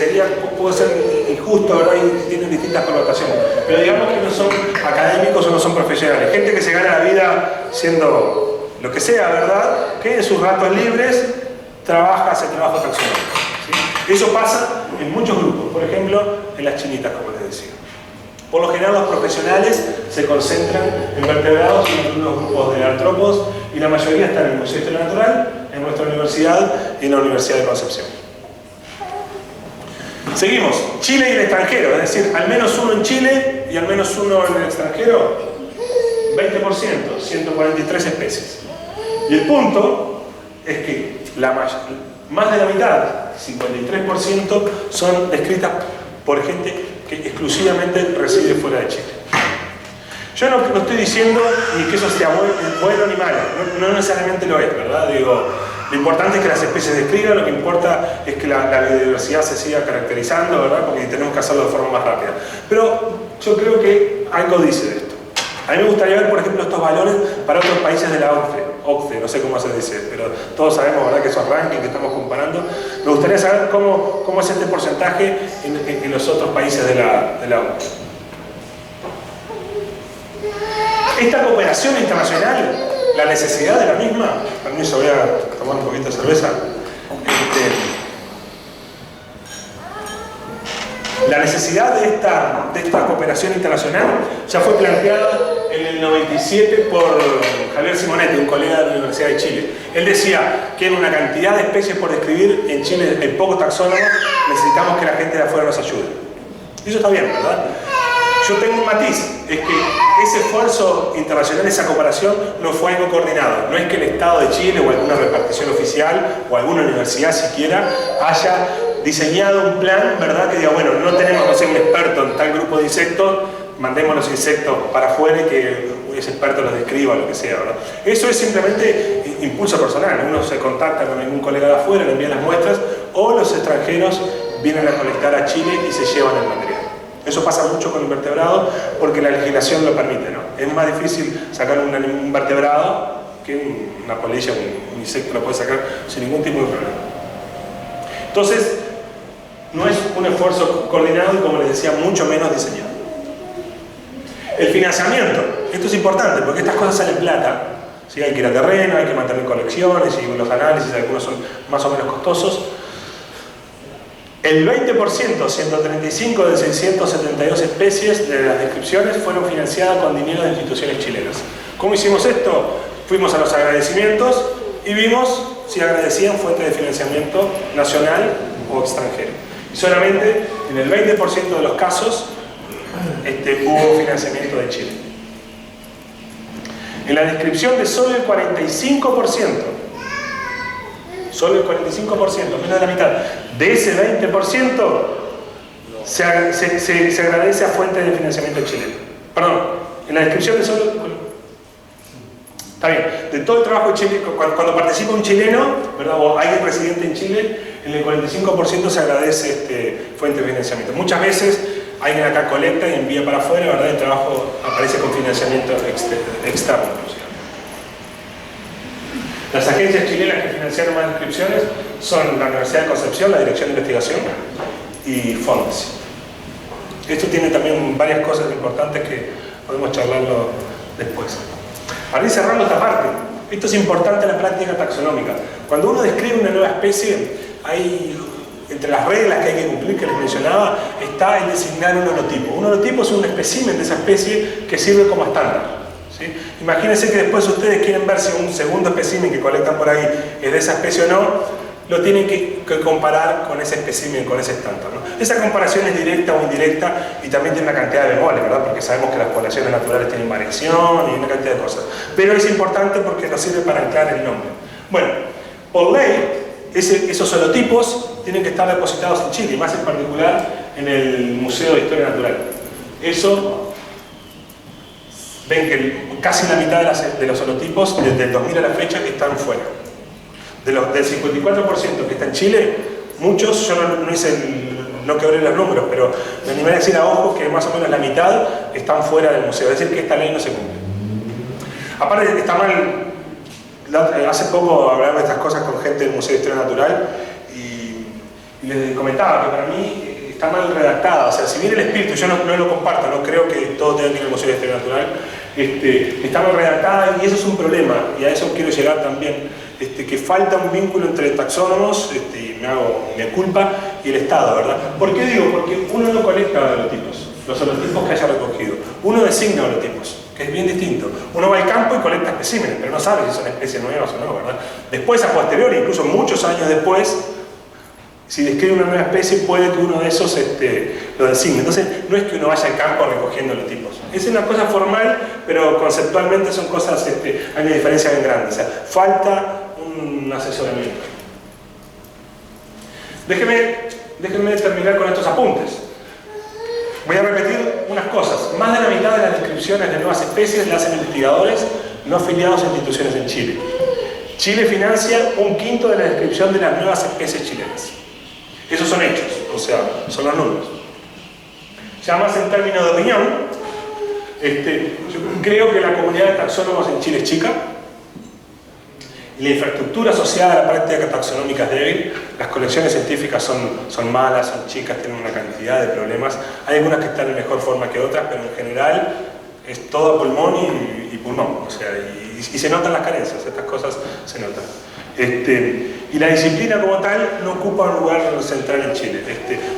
puede ser injusto, ¿verdad? Y tienen distintas connotaciones. Pero digamos que no son académicos o no son profesionales. Gente que se gana la vida siendo lo que sea, ¿verdad? Que en sus ratos libres hace trabajo taxonómico. ¿Sí? Eso pasa en muchos grupos. Por ejemplo, en las chinitas, como les decía. Por lo general, los profesionales se concentran en vertebrados y en algunos grupos de artrópodos, y la mayoría están en el Museo de Historia Natural, en nuestra universidad y en la Universidad de Concepción. Seguimos, Chile y el extranjero, es decir, al menos uno en Chile y al menos uno en el extranjero, 20%, 143 especies. Y el punto es que más de la mitad, 53%, son descritas por gente que exclusivamente reside fuera de Chile. Yo no estoy diciendo ni que eso sea bueno ni malo, no necesariamente lo es, ¿verdad? Digo, lo importante es que las especies describan, lo que importa es que la biodiversidad se siga caracterizando, ¿verdad? Porque tenemos que hacerlo de forma más rápida. Pero yo creo que algo dice de esto. A mí me gustaría ver, por ejemplo, estos valores para otros países de la OCDE, no sé cómo se dice, pero todos sabemos, ¿verdad?, que esos rankings que estamos comparando. Me gustaría saber cómo es este porcentaje en los otros países de la OCDE. Esta cooperación internacional, la necesidad de la misma, permiso, voy a tomar un poquito de cerveza. La necesidad de esta cooperación internacional ya fue planteada en el 97 por Javier Simonetti, un colega de la Universidad de Chile. Él decía que en una cantidad de especies por describir, en Chile hay pocos taxónomos, necesitamos que la gente de afuera nos ayude. Y eso está bien, ¿verdad? Yo tengo un matiz, es que ese esfuerzo internacional, esa cooperación, no fue algo coordinado. No es que el Estado de Chile o alguna repartición oficial o alguna universidad siquiera haya diseñado un plan, ¿verdad?, que diga, bueno, no tenemos, no sé, un experto en tal grupo de insectos, mandemos los insectos para afuera y que ese experto los describa, lo que sea, ¿verdad? Eso es simplemente impulso personal. Uno se contacta con algún colega de afuera, le envían las muestras, o los extranjeros vienen a colectar a Chile y se llevan el material. Eso pasa mucho con invertebrados porque la legislación lo permite, ¿no? Es más difícil sacar un vertebrado que una polilla, un insecto lo puede sacar sin ningún tipo de problema. Entonces, no es un esfuerzo coordinado y, como les decía, mucho menos diseñado. El financiamiento, esto es importante porque estas cosas salen plata, ¿sí? Hay que ir a terreno, hay que mantener colecciones y los análisis, algunos son más o menos costosos. El 20%, 135 de 672 especies de las descripciones fueron financiadas con dinero de instituciones chilenas. ¿Cómo hicimos esto? Fuimos a los agradecimientos y vimos si agradecían fuente de financiamiento nacional o extranjero. Y solamente en el 20% de los casos hubo financiamiento de Chile. En la descripción de solo el 45%, menos de la mitad, de ese 20% se agradece a fuente de financiamiento chileno. Perdón, en la descripción de solo... Está bien, de todo el trabajo chileno, cuando participa un chileno, ¿verdad? O alguien residente en Chile, en el 45% se agradece fuente de financiamiento. Muchas veces alguien acá colecta y envía para afuera, ¿verdad? El trabajo aparece con financiamiento externo. Las agencias chilenas que financiaron más inscripciones son la Universidad de Concepción, la Dirección de Investigación y Fondes. Esto tiene también varias cosas importantes que podemos charlarlo después. Para ir cerrando esta parte, esto es importante en la práctica taxonómica. Cuando uno describe una nueva especie, hay, entre las reglas que hay que cumplir, que les mencionaba, está el designar un holotipo. Un holotipo es un espécimen de esa especie que sirve como estándar. ¿Sí? Imagínense que después ustedes quieren ver si un segundo espécimen que colectan por ahí es de esa especie o no, lo tienen que comparar con ese espécimen, con ese estándar, ¿no? Esa comparación es directa o indirecta y también tiene una cantidad de bemoles, ¿verdad? Porque sabemos que las poblaciones naturales tienen variación y una cantidad de cosas. Pero es importante porque nos sirve para anclar el nombre. Bueno, por ley, esos holotipos tienen que estar depositados en Chile, y más en particular en el Museo de Historia Natural. Eso... Ven que casi la mitad de los holotipos, desde el 2000 a la fecha, están fuera. Del 54% que está en Chile, muchos, yo no quebré los números, pero me animé a decir a ojos que más o menos la mitad están fuera del museo. Es decir, que esta ley no se cumple. Aparte, está mal. Hace poco hablaba de estas cosas con gente del Museo de Historia Natural y les comentaba que para mí está mal redactada. O sea, si bien el espíritu, yo no lo comparto, no creo que todo tenga que ir al Museo de Historia Natural, está mal redactada y eso es un problema, y a eso quiero llegar también, que falta un vínculo entre taxónomos, y me culpa, y el Estado, ¿verdad? ¿Por qué digo? Porque uno no colecta los holotipos que haya recogido, uno designa holotipos, que es bien distinto. Uno va al campo y colecta especímenes, pero no sabe si son especies nuevas o no, ¿verdad? Después, a posteriori, incluso muchos años después, si describe una nueva especie, puede que uno de esos lo designe. Entonces, no es que uno vaya al campo recogiendo los tipos. Es una cosa formal, pero conceptualmente son cosas, hay una diferencia bien grande. O sea, falta un asesoramiento. Déjenme terminar con estos apuntes. Voy a repetir unas cosas. Más de la mitad de las descripciones de nuevas especies las hacen investigadores no afiliados a instituciones en Chile. Chile financia 1/5 de la descripción de las nuevas especies chilenas. Esos son hechos, o sea, son los números. Ya más en términos de opinión, yo creo que la comunidad de taxónomos en Chile es chica y la infraestructura asociada a la práctica taxonómica es débil. Las colecciones científicas son malas, son chicas, tienen una cantidad de problemas. Hay algunas que están en mejor forma que otras, pero en general es todo pulmón y pulmón, o sea, y se notan las carencias, estas cosas se notan. Y la disciplina como tal no ocupa un lugar central en Chile.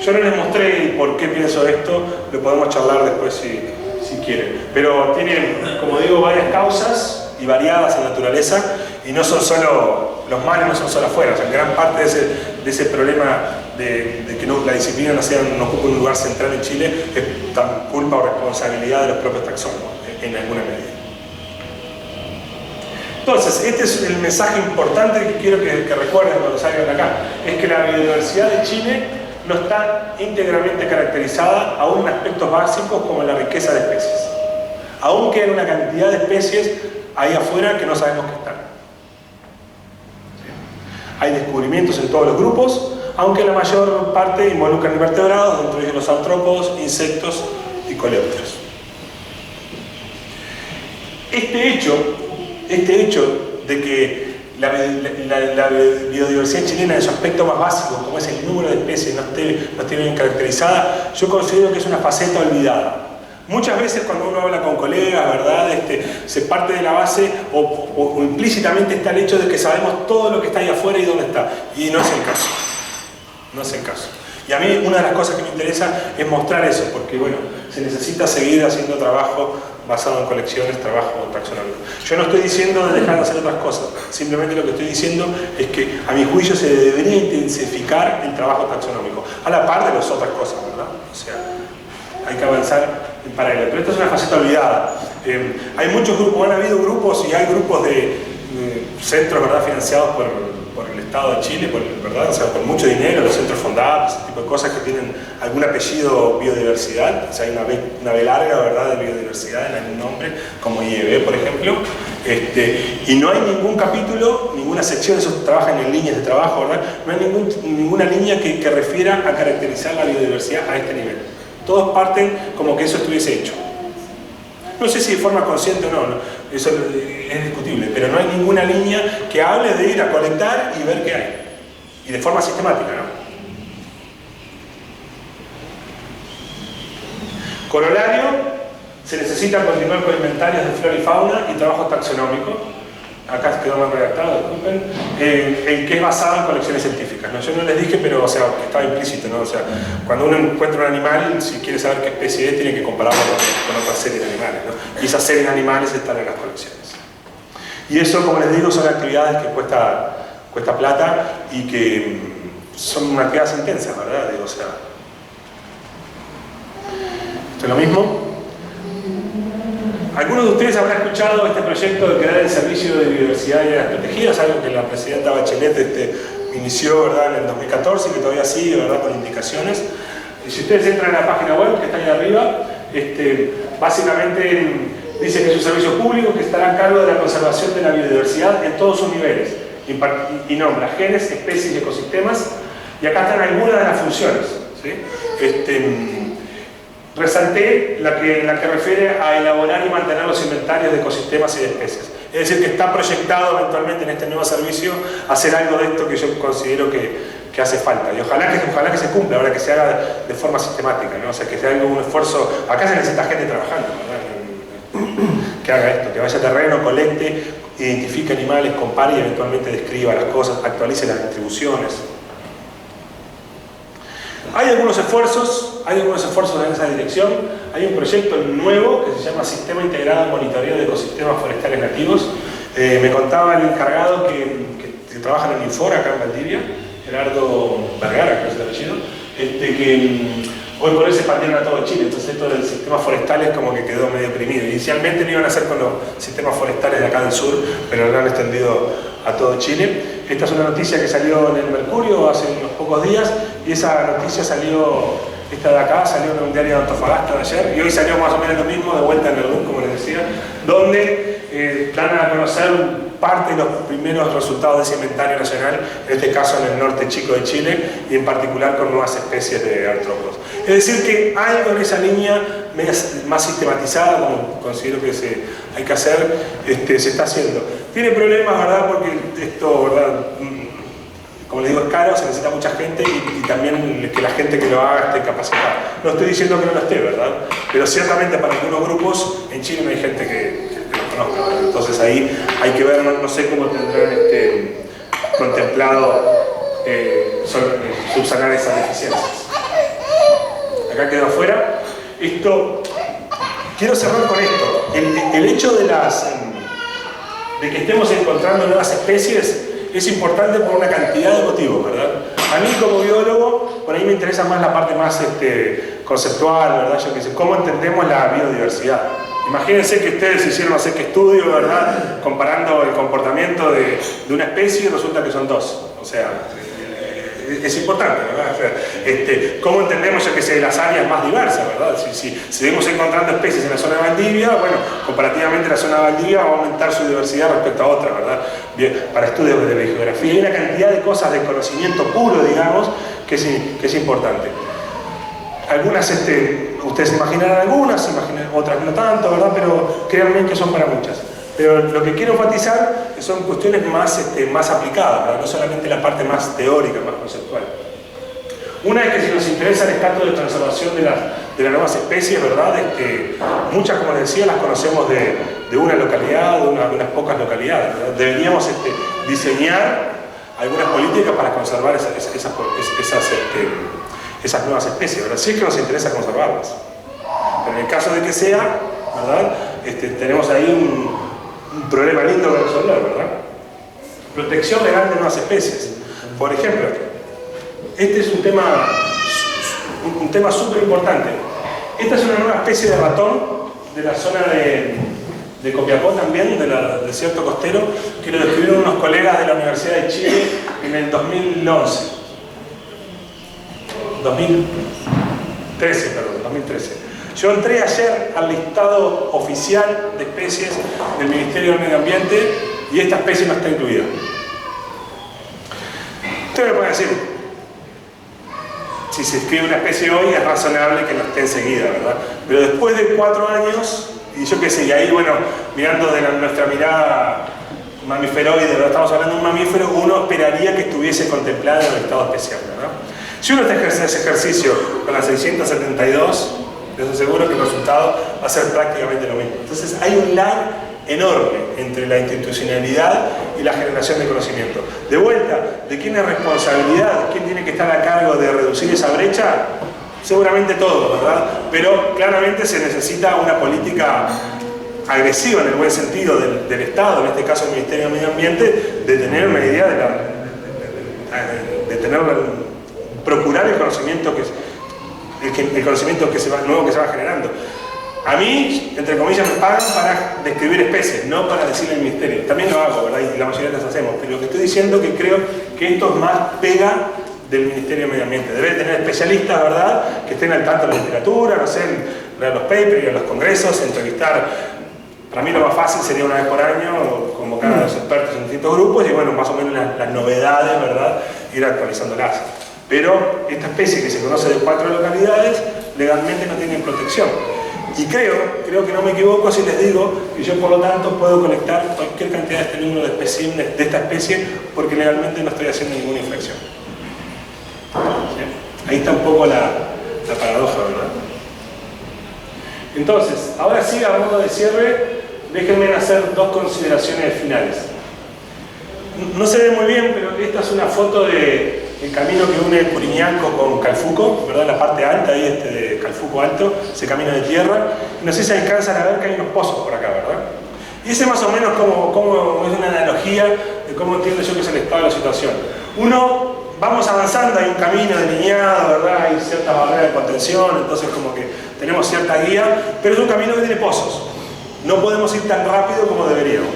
Yo no les mostré por qué pienso esto, lo podemos charlar después si quieren. Pero tienen, como digo, varias causas y variadas en naturaleza, y no son solo, los males no son solo afuera. O sea, gran parte de ese problema de que la disciplina no ocupa un lugar central en Chile es culpa o responsabilidad de los propios taxónomos, en alguna medida. Entonces, este es el mensaje importante que quiero que recuerden cuando salgan de acá. Es que la biodiversidad de Chile no está íntegramente caracterizada aún en aspectos básicos como la riqueza de especies. Aún quedan una cantidad de especies ahí afuera que no sabemos que están. ¿Sí? Hay descubrimientos en todos los grupos, aunque la mayor parte involucran invertebrados, dentro de ellos los artrópodos, insectos y coleópteros. Este hecho de que la biodiversidad chilena en su aspecto más básico, como es el número de especies, no esté bien caracterizada, yo considero que es una faceta olvidada. Muchas veces cuando uno habla con colegas, ¿verdad? Se parte de la base o implícitamente está el hecho de que sabemos todo lo que está ahí afuera y dónde está. Y no es el caso. No es el caso. Y a mí una de las cosas que me interesa es mostrar eso, porque bueno, se necesita seguir haciendo trabajo basado en colecciones, trabajo taxonómico. Yo no estoy diciendo de dejar de hacer otras cosas, simplemente lo que estoy diciendo es que a mi juicio se debería intensificar el trabajo taxonómico, a la par de las otras cosas, ¿verdad? O sea, hay que avanzar en paralelo. Pero esta es una faceta olvidada. Hay muchos grupos, han habido grupos y hay grupos de centros, ¿verdad?, financiados por el Estado de Chile, ¿verdad? O sea, por mucho dinero, los centros fondados, ese tipo de cosas que tienen algún apellido biodiversidad, o sea, hay una B larga, ¿verdad?, de biodiversidad en algún nombre, como IEB, por ejemplo, y no hay ningún capítulo, ninguna sección, eso trabajan en líneas de trabajo, ¿verdad? No hay ninguna línea que refiera a caracterizar la biodiversidad a este nivel. Todos parten como que eso estuviese hecho. No sé si de forma consciente o no, eso es discutible, pero no hay ninguna línea que hable de ir a colectar y ver qué hay. Y de forma sistemática, ¿no? Corolario, se necesita continuar con inventarios de flora y fauna y trabajo taxonómico. Acá quedó mal redactado, disculpen, en que es basado en colecciones científicas, ¿no? Yo no les dije, pero o sea, estaba implícito, ¿no? O sea, cuando uno encuentra un animal, si quiere saber qué especie es, tiene que compararlo con otras series de animales, ¿no? Y esas series de animales están en las colecciones. Y eso, como les digo, son actividades que cuesta plata y que son actividades intensas, ¿verdad? Digo, o sea, esto es lo mismo. Algunos de ustedes habrán escuchado este proyecto de crear el Servicio de Biodiversidad y Áreas Protegidas, algo que la presidenta Bachelet inició, ¿verdad?, en el 2014 y que todavía sigue, ¿verdad?, con indicaciones. Y si ustedes entran en la página web que está ahí arriba, básicamente dice que es un servicio público que estará a cargo de la conservación de la biodiversidad en todos sus niveles y nombra genes, especies y ecosistemas, y acá están algunas de las funciones, ¿sí? Resalté la que refiere a elaborar y mantener los inventarios de ecosistemas y de especies. Es decir, que está proyectado eventualmente en este nuevo servicio hacer algo de esto que yo considero que hace falta. Y ojalá que se cumpla, ahora que se haga de forma sistemática, ¿no? O sea, que se haga un esfuerzo. Acá se necesita gente trabajando, ¿verdad?, que haga esto, que vaya a terreno, colecte, identifique animales, compare y eventualmente describa las cosas, actualice las distribuciones. Hay algunos esfuerzos en esa dirección. Hay un proyecto nuevo que se llama Sistema Integrado de Monitoreo de Ecosistemas Forestales Nativos. Me contaba el encargado que trabaja en el Infor, acá en Valdivia, Gerardo Vergara, creo que es el apellido, que hoy por hoy se expandieron a todo Chile, entonces esto del sistema forestal es como que quedó medio deprimido. Inicialmente lo iban a hacer con los sistemas forestales de acá del sur, pero lo han extendido a todo Chile. Esta es una noticia que salió en el Mercurio hace unos pocos días, y esa noticia salió, esta de acá, salió en un diario de Antofagasta de ayer, y hoy salió más o menos lo mismo, de vuelta en el RUN, como les decía, donde dan a conocer parte de los primeros resultados de ese inventario nacional, en este caso en el norte chico de Chile, y en particular con nuevas especies de artrópodos. Es decir, que algo en esa línea más sistematizada, como considero que hay que hacer, se está haciendo. Tiene problemas, ¿verdad?, porque esto, ¿verdad?, como les digo, es caro, se necesita mucha gente y también que la gente que lo haga esté capacitada. No estoy diciendo que no lo esté, ¿verdad?, pero ciertamente para algunos grupos en Chile no hay gente que lo conozca, ¿verdad? Entonces ahí hay que ver, no sé cómo tendrán contemplado subsanar esas deficiencias. Acá quedó afuera. Quiero cerrar con esto. El hecho de que estemos encontrando nuevas especies es importante por una cantidad de motivos, ¿verdad? A mí como biólogo, por ahí me interesa más la parte más conceptual, ¿verdad? Yo qué sé, cómo entendemos la biodiversidad. Imagínense que ustedes hicieron no sé qué estudio, ¿verdad?, comparando el comportamiento de una especie y resulta que son dos. O sea, es importante, ¿verdad? O sea, ¿cómo entendemos, yo que sé, las áreas más diversas, ¿verdad? Si seguimos encontrando especies en la zona de Valdivia, bueno, comparativamente la zona de Valdivia va a aumentar su diversidad respecto a otra, ¿verdad? Bien, para estudios de biogeografía. Hay una cantidad de cosas de conocimiento puro, digamos, que es importante. Algunas, ustedes imaginarán algunas, otras no tanto, ¿verdad? Pero créanme que son para muchas. Pero lo que quiero enfatizar son cuestiones más aplicadas, ¿verdad? No solamente la parte más teórica, más conceptual. Una es que si nos interesa el estatus de conservación de las nuevas especies, ¿verdad? Muchas, como les decía, las conocemos de una localidad, de unas pocas localidades, ¿verdad? Deberíamos diseñar algunas políticas para conservar esas nuevas especies, ¿verdad? Si es que nos interesa conservarlas. Pero en el caso de que sea, ¿verdad? Tenemos ahí un problema lindo que resolver, ¿verdad? Protección legal de nuevas especies. Por ejemplo, este es un tema súper importante. Esta es una nueva especie de ratón de la zona de Copiapó también, del desierto costero, que lo descubrieron unos colegas de la Universidad de Chile en el 2013. Yo entré ayer al listado oficial de especies del Ministerio del Medio Ambiente y esta especie no está incluida. Usted me puede decir, si se escribe una especie hoy es razonable que no esté enseguida, ¿verdad? Pero después de 4 años, y yo qué sé, y ahí, bueno, mirando de nuestra mirada mamíferoide, ¿verdad? Estamos hablando de un mamífero, uno esperaría que estuviese contemplado en el estado especial, ¿verdad? Si uno hace ese ejercicio con las 672, les aseguro que el resultado va a ser prácticamente lo mismo. Entonces hay un lag enorme entre la institucionalidad y la generación de conocimiento. De vuelta, ¿de quién es responsabilidad? ¿Quién tiene que estar a cargo de reducir esa brecha? Seguramente todos, ¿verdad? Pero claramente se necesita una política agresiva en el buen sentido del Estado, en este caso el Ministerio del Medio Ambiente, de tener una idea procurar el conocimiento nuevo que se va generando. A mí, entre comillas, me pagan para describir especies, no para decirle al Ministerio. También lo hago, ¿verdad? Y la mayoría las hacemos. Pero lo que estoy diciendo es que creo que esto es más pega del Ministerio de Medio Ambiente. Debe tener especialistas, ¿verdad?, que estén al tanto de la literatura, no sé, leer los papers, ir a los congresos, entrevistar. Para mí lo más fácil sería una vez por año convocar a los expertos en distintos grupos y, bueno, más o menos las novedades, ¿verdad?, ir actualizándolas. Pero esta especie que se conoce de 4 localidades, legalmente no tiene protección. Y creo que no me equivoco si les digo que yo, por lo tanto, puedo colectar cualquier cantidad de este número de especímenes de esta especie porque legalmente no estoy haciendo ninguna infracción. ¿Sí? Ahí está un poco la paradoja, ¿verdad? Entonces, ahora sí, a modo de cierre, déjenme hacer 2 consideraciones finales. No se ve muy bien, pero esta es una foto del camino que une Puriñanco con Calfuco, ¿verdad? La parte alta ahí de Calfuco Alto, ese camino de tierra. No sé si alcanzan a ver que hay unos pozos por acá, ¿verdad? Y ese más o menos como es una analogía de cómo entiendo yo que es el estado de la situación. Vamos avanzando, hay un camino delineado, ¿verdad? Hay cierta barrera de contención, entonces como que tenemos cierta guía, pero es un camino que tiene pozos. No podemos ir tan rápido como deberíamos.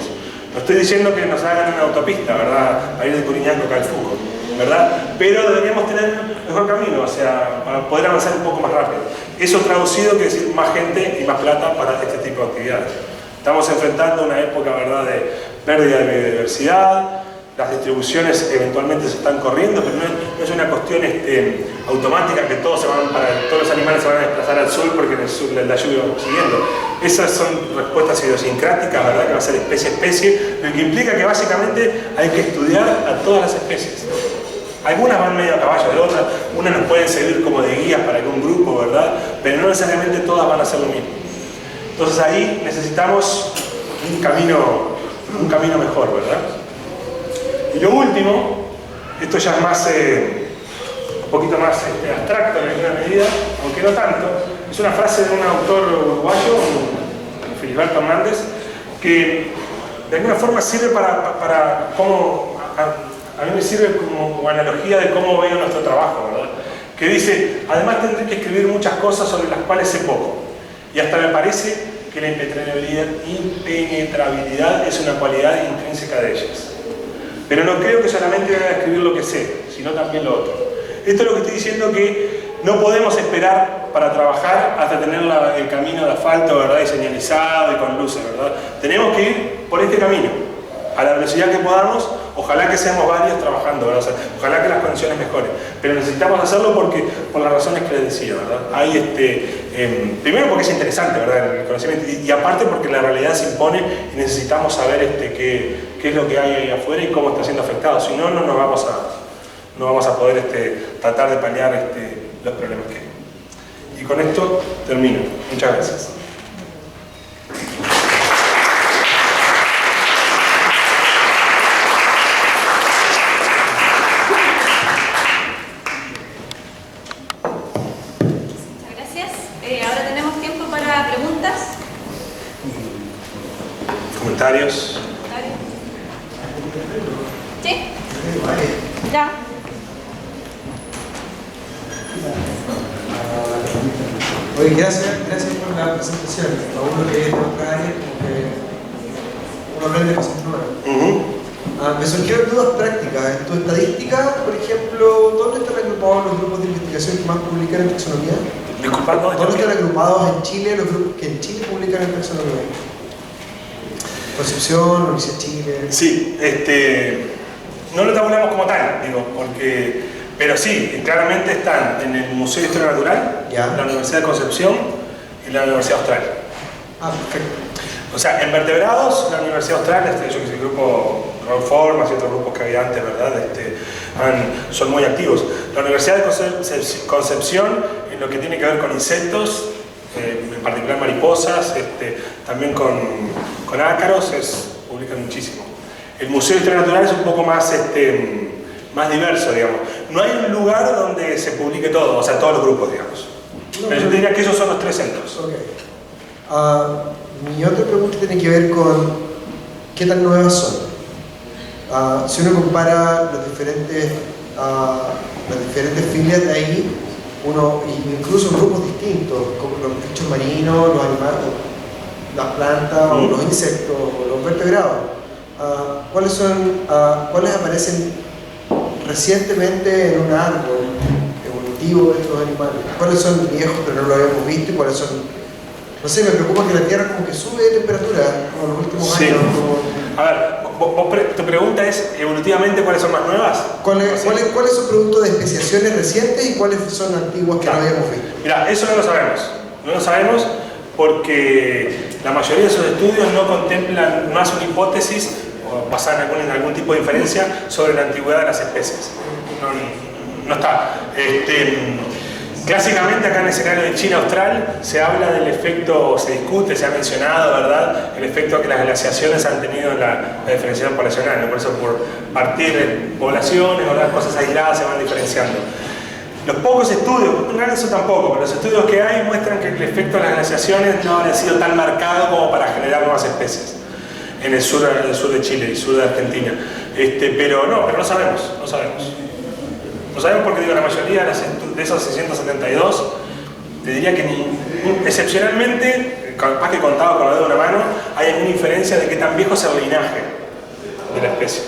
No estoy diciendo que nos hagan una autopista, ¿verdad?, para ir de Puriñanco a Calfuco, ¿verdad? Pero deberíamos tener un mejor camino, o sea, para poder avanzar un poco más rápido. Eso traducido quiere decir más gente y más plata para este tipo de actividades. Estamos enfrentando una época, ¿verdad?, de pérdida de biodiversidad. Las distribuciones eventualmente se están corriendo, pero no es una cuestión automática que todos los animales se van a desplazar al sur porque en el sur la lluvia va siguiendo. Esas son respuestas idiosincráticas, ¿verdad?, que va a ser especie a especie, lo que implica que básicamente hay que estudiar a todas las especies. Algunas van medio a caballo de otras, unas nos pueden servir como de guías para algún grupo, ¿verdad?, pero no necesariamente todas van a hacer lo mismo. Entonces ahí necesitamos un camino mejor, ¿verdad? Y lo último, esto ya es más, un poquito más abstracto en alguna medida, aunque no tanto, es una frase de un autor uruguayo, Filiberto Hernández, que de alguna forma sirve para cómo, a mí me sirve como analogía de cómo veo nuestro trabajo, ¿verdad? Que dice, además tendré que escribir muchas cosas sobre las cuales sé poco, y hasta me parece que la impenetrabilidad es una cualidad intrínseca de ellas. Pero no creo que solamente deba escribir lo que sé, sino también lo otro. Esto es lo que estoy diciendo, que no podemos esperar para trabajar hasta tener el camino de asfalto, ¿verdad?, y señalizado y con luces, ¿verdad? Tenemos que ir por este camino, a la velocidad que podamos, Ojalá que seamos varios trabajando, ¿verdad? O sea, ojalá que las condiciones mejoren, pero necesitamos hacerlo porque, por las razones que les decía, ¿verdad? Hay primero porque es interesante, ¿verdad? El conocimiento, y aparte porque la realidad se impone y necesitamos saber qué es lo que hay ahí afuera y cómo está siendo afectado, si no, no vamos a poder tratar de paliar los problemas que hay. Y con esto termino. Muchas gracias. ¿Comentarios? ¿Sí? Ya. Oye, gracias por la presentación. A uno que es de otra área, como que uno aprende cosas nuevas. Me surgieron dudas prácticas. En tu estadística, por ejemplo, ¿dónde están agrupados los grupos de investigación que más publican en taxonomía? Disculpa, ¿Dónde están agrupados en Chile los grupos que en Chile publican en taxonomía? Concepción, Universidad de Chile. Sí, no lo tabulamos como tal, digo, pero sí, claramente están en el Museo de Historia Natural, la Universidad de Concepción y la Universidad Austral. Perfecto. O sea, en vertebrados, la Universidad Austral, yo que sé, el grupo Rolf Formas y otros grupos que había antes, ¿verdad? Son muy activos. La Universidad de Concepción, en lo que tiene que ver con insectos, en particular mariposas, también con ácaros, publican muchísimo. El Museo de Historia Natural es un poco más diverso, digamos. No hay un lugar donde se publique todo, o sea, todos los grupos, digamos. Pero yo te diría que esos son los 3 centros. Okay. Mi otra pregunta tiene que ver con qué tan nuevas son. Si uno compara las diferentes filias de ahí, incluso grupos distintos, como los bichos marinos, los animales, las plantas, o los insectos, o los vertebrados, ¿cuáles aparecen recientemente en un árbol evolutivo de estos animales? ¿Cuáles son viejos pero no lo habíamos visto? ¿Y cuáles son? No sé, me preocupa que la Tierra como que sube de temperatura, como en los últimos años. A ver, tu pregunta es, evolutivamente, ¿cuáles son más nuevas? ¿Cuáles son productos de especiaciones recientes y cuáles son antiguas que no habíamos visto? Mira, eso no lo sabemos. No lo sabemos porque la mayoría de esos estudios no contemplan, no hacen una hipótesis o basan en algún tipo de inferencia sobre la antigüedad de las especies. No está. Clásicamente acá en el escenario de China Austral se habla del efecto, se discute, se ha mencionado, ¿verdad?, el efecto que las glaciaciones han tenido en la diferenciación poblacional, ¿no? Por eso por partir de poblaciones o las cosas aisladas se van diferenciando. Los pocos estudios, en realidad eso tampoco, pero los estudios que hay muestran que el efecto de las glaciaciones no ha sido tan marcado como para generar nuevas especies en el sur de Chile y sur de Argentina. Pero no sabemos. No sabemos porque digo, la mayoría de esos 672, te diría que excepcionalmente, más que contado con la dedo de una mano, hay alguna inferencia de qué tan viejo es el linaje de la especie.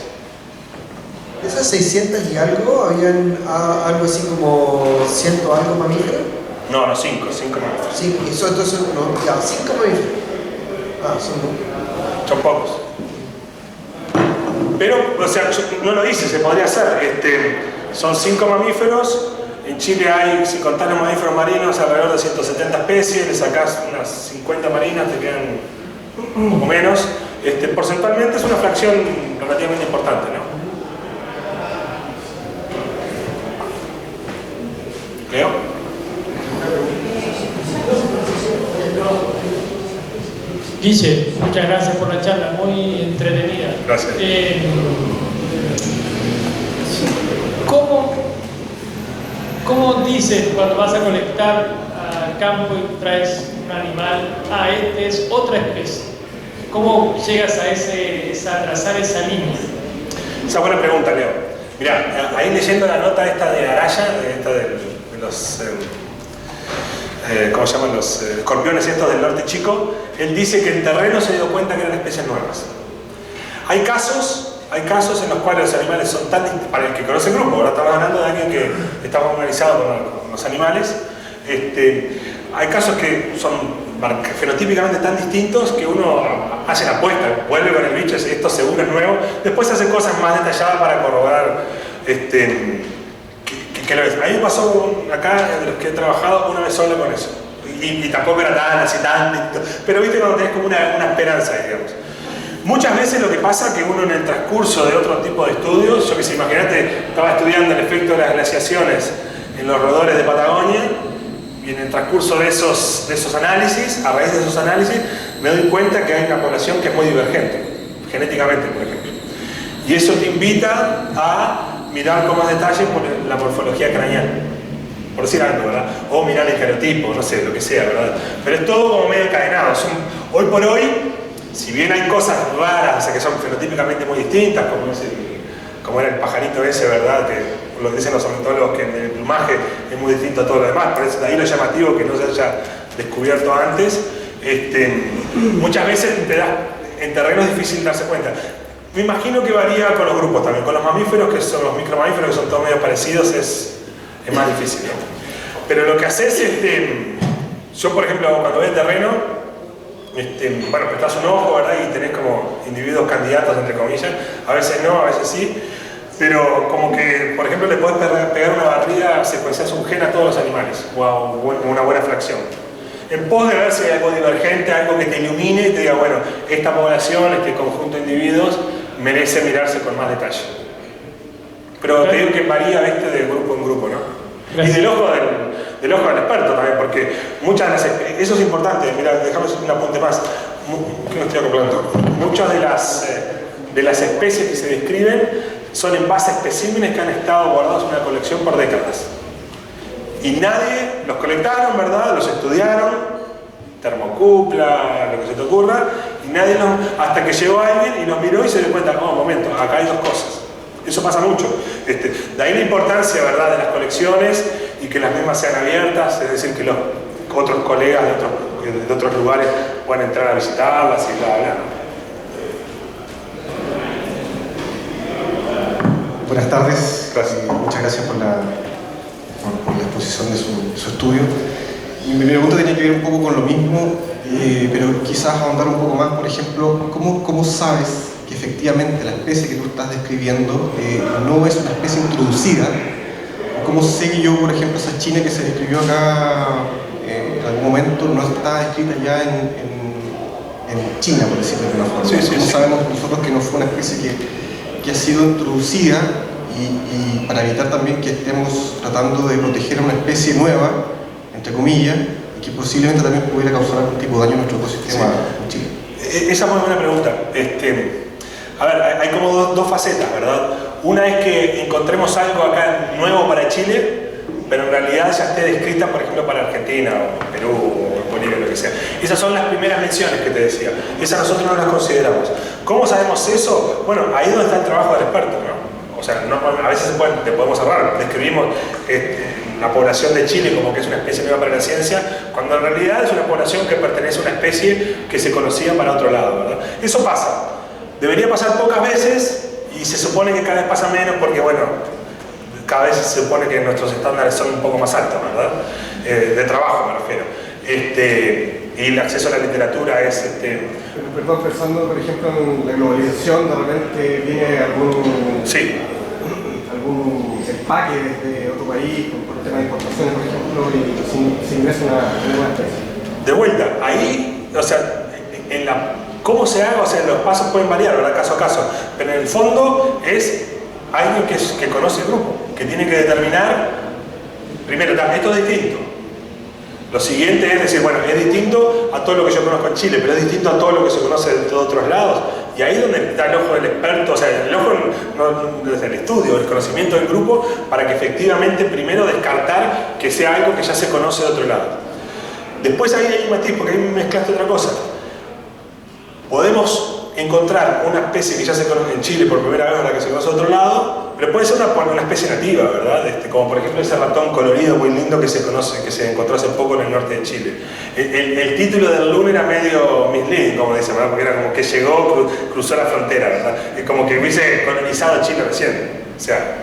¿Esas 600 y algo, habían algo así como 100 algo mamíferos? No, 5 mamíferos. 5 mamíferos. Son pocos. Pero, o sea, no lo dice, se podría hacer. Son 5 mamíferos. En Chile hay, si contás los mamíferos marinos, alrededor de 170 especies. Le sacás unas 50 marinas, te quedan un poco menos. Porcentualmente es una fracción relativamente importante, ¿no? ¿Leo? Guille, muchas gracias por la charla, muy entretenida. Gracias. ¿Cómo dices cuando vas a colectar al campo y traes un animal? Este es otra especie. ¿Cómo llegas a trazar esa línea? Esa buena pregunta, Leo. Mirá, ahí leyendo la nota esta de Araya, de los... ¿cómo se llaman? Los escorpiones estos del norte chico, él dice que en terreno se dio cuenta que eran especies nuevas. Hay casos en los cuales los animales son tan distintos, para el que conoce el grupo, ahora estamos hablando de alguien que está familiarizado con los animales, hay casos que son fenotípicamente tan distintos que uno hacen apuestas, vuelve con el bicho, esto seguro es nuevo, después hacen cosas más detalladas para corroborar que lo ves. A mí me pasó acá, de los que he trabajado, una vez sola con eso. Y tampoco era tan, pero viste cuando tenés como una esperanza, digamos. Muchas veces lo que pasa es que uno en el transcurso de otro tipo de estudios, yo que sé, imagínate, estaba estudiando el efecto de las glaciaciones en los roedores de Patagonia, y en el transcurso de esos análisis, a raíz de esos análisis, me doy cuenta que hay una población que es muy divergente, genéticamente, por ejemplo. Y eso te invita a mirar con más detalle por la morfología craneal, por decir algo, ¿verdad? O mirar el calotipo, no sé, lo que sea, ¿verdad? Pero es todo como medio encadenado. Hoy por hoy, si bien hay cosas raras, o sea, que son fenotípicamente muy distintas, como, no sé, como era el pajarito ese, ¿verdad? Que lo dicen los ornitólogos, que el plumaje es muy distinto a todo lo demás, por eso de ahí lo llamativo que no se haya descubierto antes. Muchas veces en terreno es difícil darse cuenta. Me imagino que varía con los grupos también. Con los mamíferos, que son los micromamíferos, que son todos medio parecidos, es más difícil, ¿no? Pero lo que haces, yo por ejemplo, cuando voy al terreno, bueno, prestás un ojo, ¿verdad? Y tenés como individuos candidatos, entre comillas, a veces no, a veces sí, pero como que, por ejemplo, le podés pegar una barrida, secuencias un gen a todos los animales, o a una buena fracción, en pos de ver si hay algo divergente, algo que te ilumine y te diga, bueno, esta población, este conjunto de individuos, merece mirarse con más detalle. Pero te digo que varía de grupo en grupo, ¿no? Gracias. Y del ojo del experto también, porque muchas de las... Eso es importante, mira, déjame un apunte más. ¿Qué me estoy acoplando? Muchas de las especies que se describen son en base a especímenes que han estado guardados en una colección por décadas. Y nadie los colectaron, ¿verdad? Los estudiaron, termocupla, lo que se te ocurra, y nadie hasta que llegó alguien y los miró y se dio cuenta, oh, un momento, acá hay dos cosas. Eso pasa mucho. De ahí la importancia, ¿verdad?, de las colecciones y que las mismas sean abiertas, es decir, que los otros colegas de otros lugares puedan entrar a visitarlas y bla, bla. Buenas tardes. Gracias. Muchas gracias por la exposición de su estudio. Y mi pregunta tiene que ver un poco con lo mismo, pero quizás ahondar un poco más. Por ejemplo, ¿cómo sabes que efectivamente la especie que tú estás describiendo no es una especie introducida? ¿Cómo sé que yo, por ejemplo, esa china que se describió acá en algún momento no está escrita ya en China, por decirlo de una forma? ¿Cómo sabemos nosotros que no fue una especie que ha sido introducida y para evitar también que estemos tratando de proteger a una especie nueva, entre comillas, y que posiblemente también pudiera causar algún tipo de daño a nuestro ecosistema en Chile? Esa es muy buena pregunta. A ver, hay como dos facetas, ¿verdad? Una es que encontremos algo acá nuevo para Chile, pero en realidad ya esté descrita, por ejemplo, para Argentina, o Perú, o Bolivia, lo que sea. Esas son las primeras menciones que te decía. Esas nosotros no las consideramos. ¿Cómo sabemos eso? Bueno, ahí es donde está el trabajo del experto, ¿no? O sea, a veces te podemos errar. Describimos la población de Chile como que es una especie nueva para la ciencia, cuando en realidad es una población que pertenece a una especie que se conocía para otro lado, ¿verdad? Eso pasa. Debería pasar pocas veces y se supone que cada vez pasa menos porque, bueno, cada vez se supone que nuestros estándares son un poco más altos, ¿verdad? De trabajo me refiero. Y el acceso a la literatura es... Perdón, pensando por ejemplo en la globalización, de repente viene algún empaque desde otro país por el tema de importaciones, por ejemplo, y se ingresa una nueva especie. De vuelta, ahí, o sea, cómo se haga, o sea, los pasos pueden variar, ¿verdad? Caso a caso, pero en el fondo es alguien que conoce el grupo, que tiene que determinar, primero, esto es distinto. Lo siguiente es decir, bueno, es distinto a todo lo que yo conozco en Chile, pero es distinto a todo lo que se conoce de otros lados. Y ahí es donde está el ojo del experto, o sea, el ojo desde el estudio, el conocimiento del grupo, para que efectivamente primero descartar que sea algo que ya se conoce de otro lado. Después ahí hay un matiz, porque ahí mezclaste otra cosa. Podemos encontrar una especie que ya se conoce en Chile por primera vez, la que se conoce de otro lado, pero puede ser una especie nativa, ¿verdad? Como por ejemplo ese ratón colorido muy lindo que se encontró hace poco en el norte de Chile. El título del Loon era medio misleading, como dicen, ¿verdad? Porque era como que llegó, cruzó la frontera, ¿verdad? Es como que hubiese colonizado Chile recién. O sea,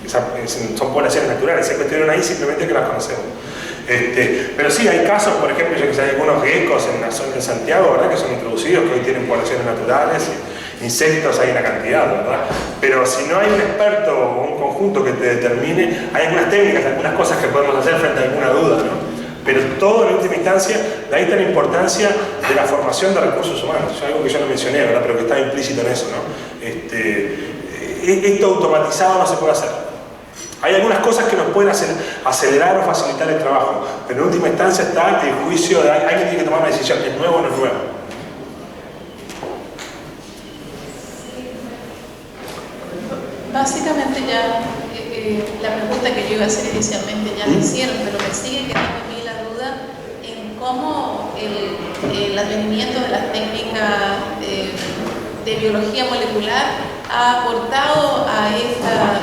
son poblaciones naturales, se cuestionaron ahí simplemente que las conocemos. Pero sí, hay casos, por ejemplo, yo que sé, hay algunos geckos en la zona de Santiago, ¿verdad?, que son introducidos, que hoy tienen poblaciones naturales, insectos hay una cantidad, ¿verdad? Pero si no hay un experto o un conjunto que te determine, hay algunas técnicas, algunas cosas que podemos hacer frente a alguna duda, ¿no? Pero todo en última instancia, de ahí está la importancia de la formación de recursos humanos, es algo que yo no mencioné, ¿verdad?, pero que está implícito en eso, ¿no? Esto automatizado no se puede hacer. Hay algunas cosas que nos pueden acelerar o facilitar el trabajo, pero en última instancia está el juicio de alguien que tiene que tomar una decisión, ¿es nuevo o no es nuevo? Básicamente ya la pregunta que yo iba a hacer inicialmente ya la hicieron, pero me sigue quedando a mí la duda en cómo el advenimiento de las técnicas de biología molecular ha aportado a esta,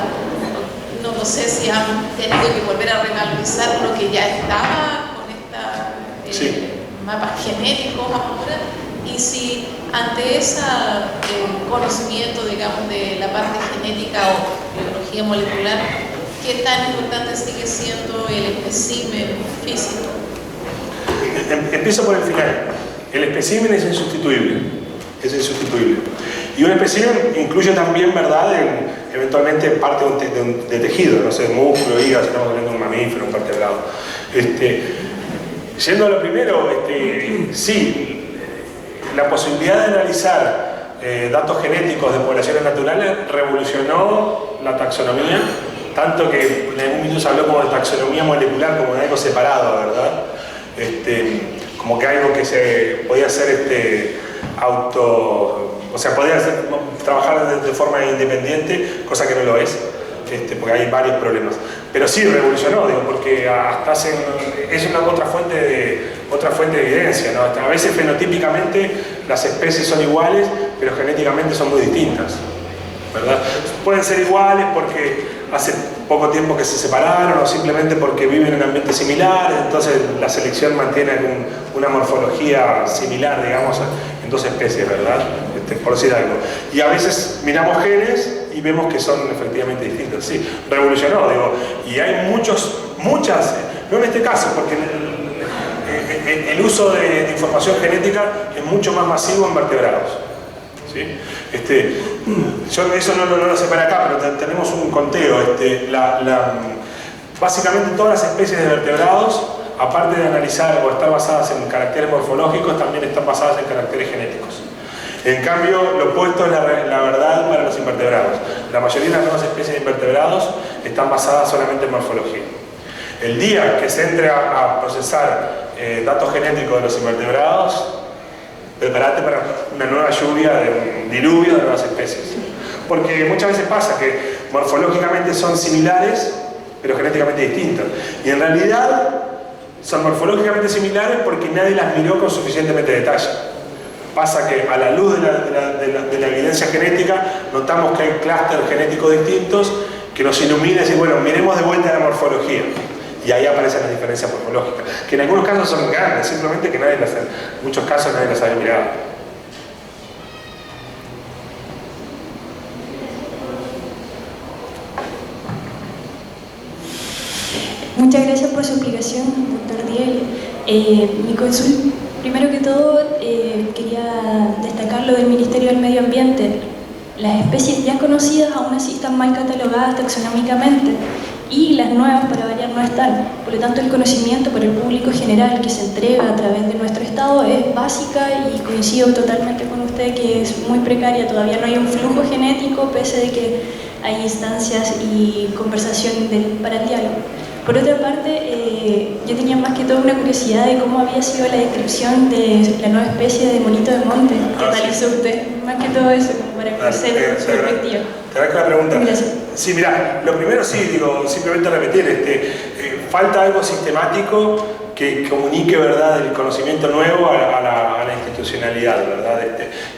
no sé si han tenido que volver a revalorizar lo que ya estaba con estos mapas genéticos ahora, y si ante ese conocimiento, digamos, de la parte genética o biología molecular, ¿qué tan importante sigue siendo el espécimen físico? Empiezo por el final. El espécimen es insustituible. Es insustituible. Y un espécimen incluye también, ¿verdad?, eventualmente parte de tejido, no sé, músculo, hígado, si estamos hablando de un mamífero, un vertebrado. Yendo a lo primero, sí, la posibilidad de analizar datos genéticos de poblaciones naturales revolucionó la taxonomía, tanto que en algún momento se habló como de taxonomía molecular, como de algo separado, ¿verdad? Como que algo que se podía hacer o sea, podía trabajar de forma independiente, cosa que no lo es, porque hay varios problemas. Pero sí revolucionó, digo, porque hasta es una otra fuente de evidencia, ¿no? A veces fenotípicamente las especies son iguales, pero genéticamente son muy distintas, ¿verdad? Pueden ser iguales porque hace poco tiempo que se separaron o simplemente porque viven en ambientes similares, entonces la selección mantiene una morfología similar, digamos, en dos especies, ¿verdad? Por decir algo. Y a veces miramos genes y vemos que son efectivamente distintos. Sí, revolucionó, digo. Y hay muchas, no en este caso, porque el uso de información genética es mucho más masivo en vertebrados. ¿Sí? Yo eso no lo sé para acá, pero tenemos un conteo. Básicamente todas las especies de vertebrados, aparte de analizar o estar basadas en caracteres morfológicos, también están basadas en caracteres genéticos. En cambio, lo opuesto es la verdad para los invertebrados. La mayoría de las nuevas especies de invertebrados están basadas solamente en morfología. El día que se entre a procesar datos genéticos de los invertebrados, prepárate para una nueva lluvia, un diluvio de nuevas especies. Porque muchas veces pasa que morfológicamente son similares, pero genéticamente distintas. Y en realidad son morfológicamente similares porque nadie las miró con suficientemente detalle. Pasa que a la luz de la evidencia genética notamos que hay clústeres genéticos distintos que nos ilumina y decir, bueno, miremos de vuelta la morfología. Y ahí aparecen las diferencias morfológicas, que en algunos casos son grandes, simplemente que en muchos casos nadie las había mirado. Muchas gracias por su explicación, doctor Diel. Mi consulta, primero que todo, quería destacar lo del Ministerio del Medio Ambiente. Las especies ya conocidas aún así están mal catalogadas taxonómicamente y las nuevas, para variar, no están. Por lo tanto, el conocimiento por el público general que se entrega a través de nuestro Estado es básica, y coincido totalmente con usted que es muy precaria. Todavía no hay un flujo genético, pese de que hay instancias y conversación para el diálogo. Por otra parte, yo tenía más que todo una curiosidad de cómo había sido la descripción de la nueva especie de monito de monte que analizó usted. Más que todo eso, como para conocer su perspectiva. Te agradezco la pregunta. Gracias. Sí, mira, lo primero sí, digo, simplemente repetir, falta algo sistemático que comunique, ¿verdad?, el conocimiento nuevo a la institucionalidad, ¿verdad?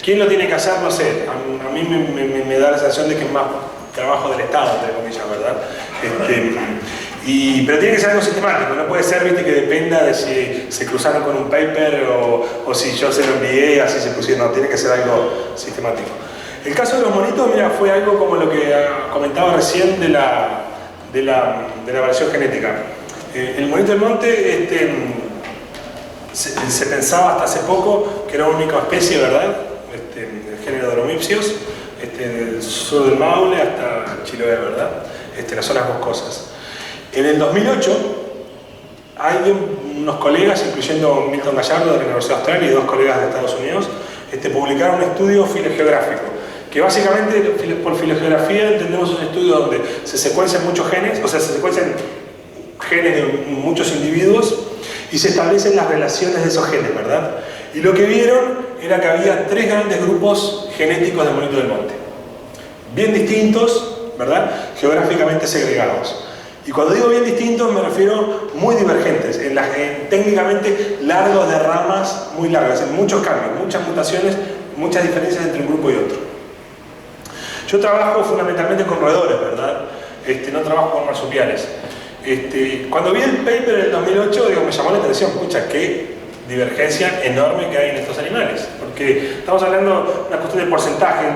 ¿Quién lo tiene que hacer? No sé, a mí me da la sensación de que es más trabajo del Estado, entre comillas, ¿verdad? Pero tiene que ser algo sistemático, no puede ser, viste, que dependa de si se cruzaron con un paper o si yo se lo envié y así se pusieron. No, tiene que ser algo sistemático. El caso de los monitos, mira, fue algo como lo que comentaba recién de la variación genética. El monito del monte se pensaba hasta hace poco que era una única especie, ¿verdad? El género Dromipsios, del sur del Maule hasta Chiloé, ¿verdad? Las zonas boscosas. En el 2008, hay unos colegas, incluyendo Milton Gallardo de la Universidad Austral y dos colegas de Estados Unidos, publicaron un estudio filogeográfico, que básicamente por filogeografía entendemos un estudio donde se secuencian muchos genes, o sea, se secuencian genes de muchos individuos y se establecen las relaciones de esos genes, ¿verdad? Y lo que vieron era que había 3 grandes grupos genéticos de monito del monte, bien distintos, ¿verdad? Geográficamente segregados. Y cuando digo bien distintos me refiero muy divergentes, técnicamente largos de ramas muy largas, en muchos cambios, muchas mutaciones, muchas diferencias entre un grupo y otro. Yo trabajo fundamentalmente con roedores, ¿verdad? No trabajo con marsupiales. Cuando vi el paper en el 2008, me llamó la atención, escucha, qué divergencia enorme que hay en estos animales. Porque estamos hablando de una cuestión de porcentaje,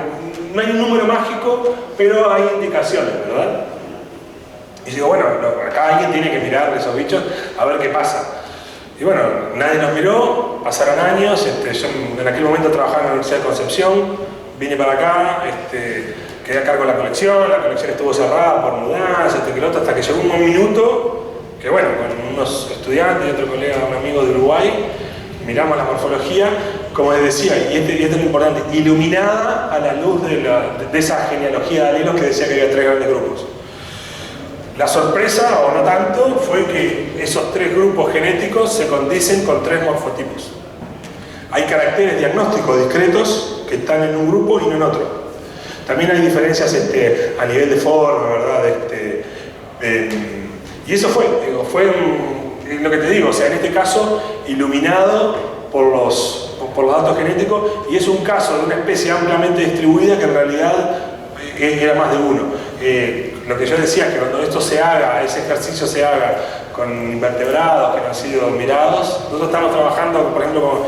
no hay un número mágico, pero hay indicaciones, ¿verdad? Y digo, bueno, acá alguien tiene que mirar esos bichos a ver qué pasa. Y bueno, nadie nos miró, pasaron años, yo en aquel momento trabajaba en la Universidad de Concepción, vine para acá, quedé a cargo de la colección estuvo cerrada por mudanza, hasta que llegó un minuto, que bueno, con unos estudiantes y otro colega, un amigo de Uruguay, miramos la morfología, como les decía, y esto es lo importante, iluminada a la luz de esa genealogía de alelos que decía que había 3 grandes grupos. La sorpresa, o no tanto, fue que esos 3 grupos genéticos se condicen con 3 morfotipos. Hay caracteres diagnósticos discretos que están en un grupo y no en otro. También hay diferencias a nivel de forma, ¿verdad? Y eso fue lo que te digo, o sea, en este caso, iluminado por los datos genéticos, y es un caso de una especie ampliamente distribuida que en realidad era más de uno. Lo que yo decía es que cuando esto se haga, ese ejercicio se haga con invertebrados que no han sido mirados, nosotros estamos trabajando, por ejemplo,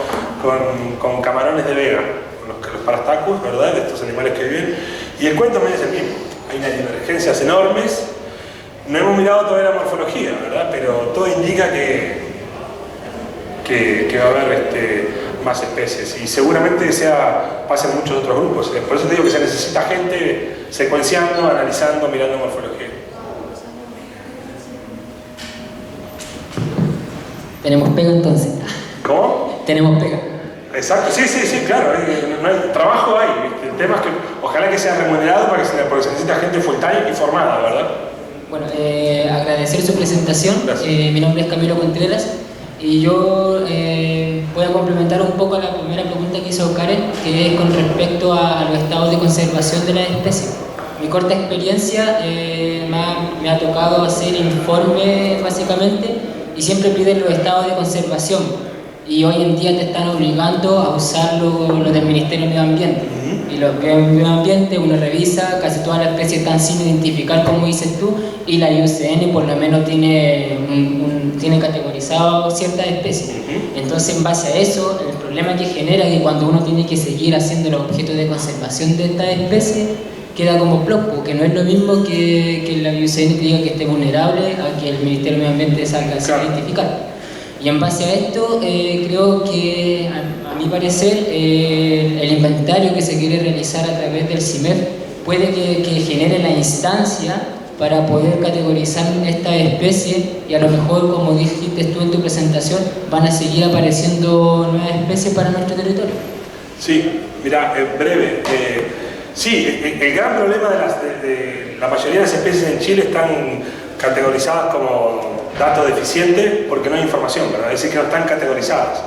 con camarones de vega, los parastacus, ¿verdad? De estos animales que viven, y el cuento me es el mismo. Hay unas divergencias enormes, no hemos mirado todavía la morfología, ¿verdad? Pero todo indica que va a haber más especies, y seguramente pasa en muchos otros grupos. Por eso te digo que se necesita gente secuenciando, analizando, mirando morfología. Tenemos pega entonces. ¿Cómo? Tenemos pega. Exacto, sí, claro, trabajo hay. El tema es que ojalá que sea remunerado porque se necesita gente full time y formada, ¿verdad? Bueno, agradecer su presentación. Mi nombre es Camilo Contreras y yo voy a complementar un poco la primera pregunta que hizo Karen, que es con respecto a los estados de conservación de las especies. Mi corta experiencia me ha tocado hacer informes básicamente y siempre piden los estados de conservación. Y hoy en día te están obligando a usar lo del Ministerio de Medio Ambiente. Y lo que es Medio Ambiente uno revisa, casi todas las especies están sin identificar, como dices tú, y la IUCN por lo menos tiene categorizado ciertas especies. Entonces, en base a eso, el problema que genera es que cuando uno tiene que seguir haciendo los objetos de conservación de estas especies, queda como plop, porque no es lo mismo que la IUCN te diga que esté vulnerable a que el Ministerio de Medio Ambiente salga sin identificar. Y en base a esto, creo que, a mi parecer, el inventario que se quiere realizar a través del CIMEF puede que genere la instancia para poder categorizar estas especies y a lo mejor, como dijiste tú en tu presentación, van a seguir apareciendo nuevas especies para nuestro territorio. Sí, mira, en breve. Sí, el gran problema de la mayoría de las especies en Chile están categorizadas como datos deficientes porque no hay información, ¿verdad? Es decir, que no están categorizadas,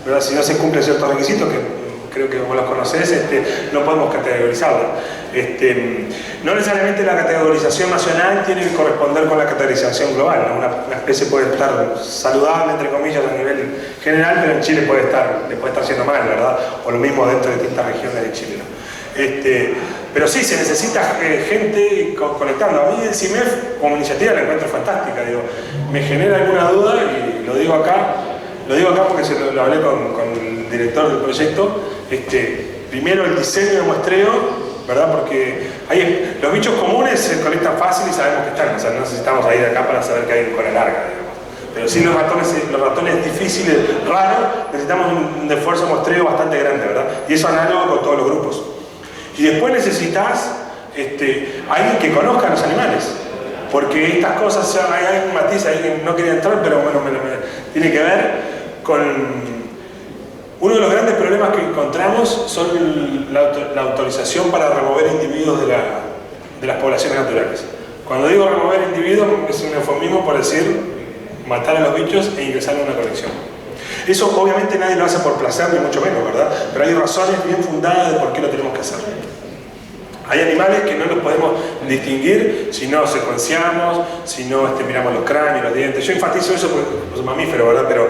¿verdad? Si no se cumplen ciertos requisitos, que creo que vos los conocés, no podemos categorizarlas. No necesariamente la categorización nacional tiene que corresponder con la categorización global, ¿no? Una especie puede estar saludable, entre comillas, a nivel general, pero en Chile le puede estar siendo mal, ¿verdad? O lo mismo dentro de distintas regiones de Chile, ¿no? Pero sí, se necesita gente conectando. A mí el CIMEF como iniciativa la encuentro fantástica, digo, me genera alguna duda y lo digo acá porque lo hablé con el director del proyecto. Primero el diseño de muestreo, ¿verdad? Porque los bichos comunes se colectan fácil y sabemos que están, o sea, no necesitamos ir acá para saber que hay en cola larga, digamos. Pero sí los ratones difíciles, raros, necesitamos un esfuerzo muestreo bastante grande, ¿verdad? Y eso análogo con todos los grupos. Y después necesitas alguien que conozca a los animales. Porque estas cosas, hay un matiz ahí que no quería entrar, pero bueno, tiene que ver con... Uno de los grandes problemas que encontramos son la autorización para remover individuos de las poblaciones naturales. Cuando digo remover individuos, es un eufemismo por decir matar a los bichos e ingresar en una colección. Eso obviamente nadie lo hace por placer, ni mucho menos, ¿verdad? Pero hay razones bien fundadas de por qué lo tenemos que hacer. Hay animales que no los podemos distinguir si no secuenciamos, si no miramos los cráneos, los dientes. Yo enfatizo eso porque es un mamífero, ¿verdad? Pero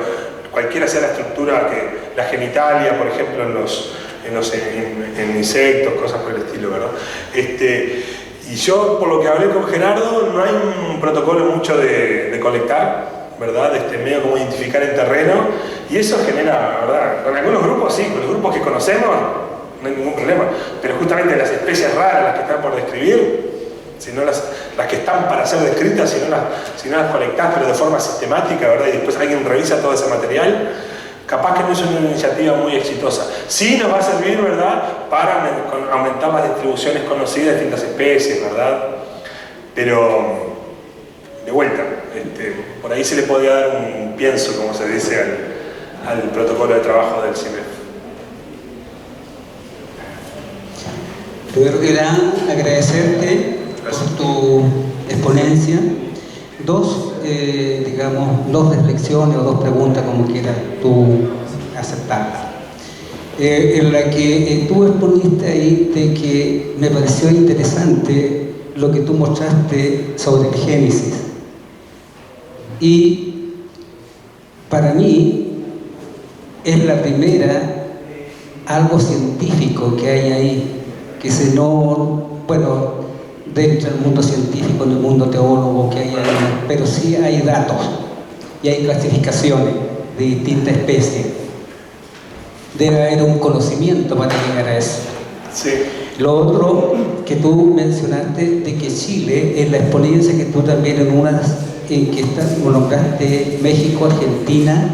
cualquiera sea la estructura, la genitalia, por ejemplo, en insectos, cosas por el estilo, ¿verdad? Y yo, por lo que hablé con Gerardo, no hay un protocolo mucho de colectar, ¿verdad? Medio como identificar en terreno, y eso genera, ¿verdad? Con algunos grupos sí, con los grupos que conocemos no hay ningún problema, pero justamente las especies raras, las que están por describir, si no las que están para ser descritas, si no las colectás, pero de forma sistemática, ¿verdad? Y después alguien revisa todo ese material, capaz que no es una iniciativa muy exitosa. Sí nos va a servir, ¿verdad?, para aumentar las distribuciones conocidas de distintas especies, ¿verdad? Pero, de vuelta, por ahí se le podría dar un pienso, como se dice, al protocolo de trabajo del CIMEF. Primero que nada, agradecerte por tu exponencia. Dos reflexiones o dos preguntas, como quieras tú aceptarlas. En la que tú exponiste ahí de que me pareció interesante lo que tú mostraste sobre el Génesis. Y para mí es la primera algo científico que hay ahí, que dentro del mundo científico, en el mundo teólogo que hay ahí, pero sí hay datos y hay clasificaciones de distintas especies. Debe haber un conocimiento para llegar a eso. Sí. Lo otro que tú mencionaste de que Chile, en la exponencia que tú también en que nombraste México, Argentina,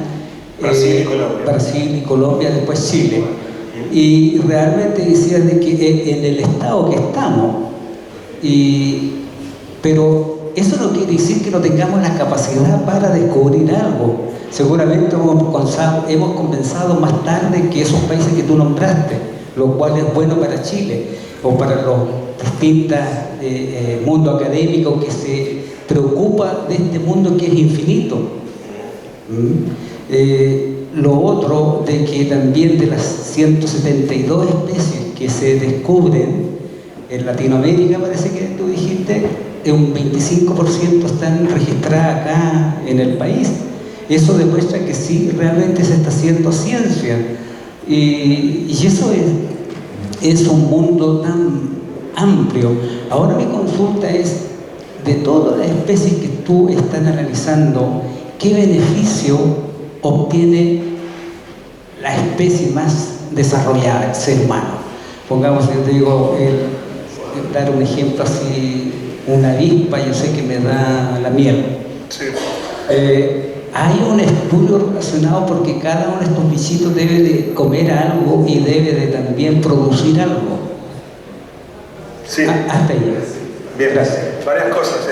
Brasil y Colombia, después Chile. Y realmente decías de que en el estado que estamos, pero eso no quiere decir que no tengamos la capacidad para descubrir algo. Seguramente hemos comenzado más tarde que esos países que tú nombraste, lo cual es bueno para Chile o para los distintos mundo académico que se preocupa de este mundo que es infinito. Lo otro de que también de las 172 especies que se descubren en Latinoamérica, parece que tú dijiste, un 25% están registradas acá en el país. Eso demuestra que sí, realmente se está haciendo ciencia. Y eso es un mundo tan amplio. Ahora mi consulta es, de todas las especies que tú estás analizando, ¿qué beneficio obtiene la especie más desarrollada, el ser humano? Pongamos, yo te digo, dar un ejemplo así, una avispa, yo sé que me da la miel. Sí. Hay un estudio relacionado porque cada uno de estos bichitos debe de comer algo y debe de también producir algo. Sí. Hasta ahí. Bien, gracias. Varias cosas.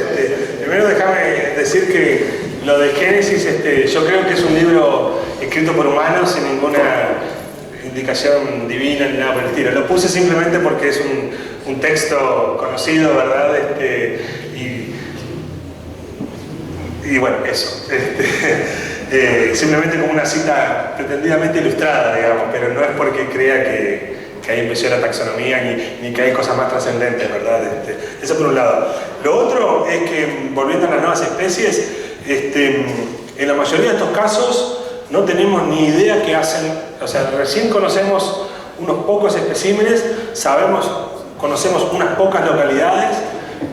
Primero déjame decir que lo de Génesis, yo creo que es un libro escrito por humanos sin ninguna indicación divina ni nada por el estilo. Lo puse simplemente porque es un texto conocido, ¿verdad? Y bueno, eso. Simplemente como una cita pretendidamente ilustrada, digamos, pero no es porque crea que hay inversión a taxonomía ni que hay cosas más trascendentes, ¿verdad? Eso por un lado. Lo otro es que, volviendo a las nuevas especies, en la mayoría de estos casos no tenemos ni idea qué hacen. O sea, recién conocemos unos pocos especímenes, conocemos unas pocas localidades,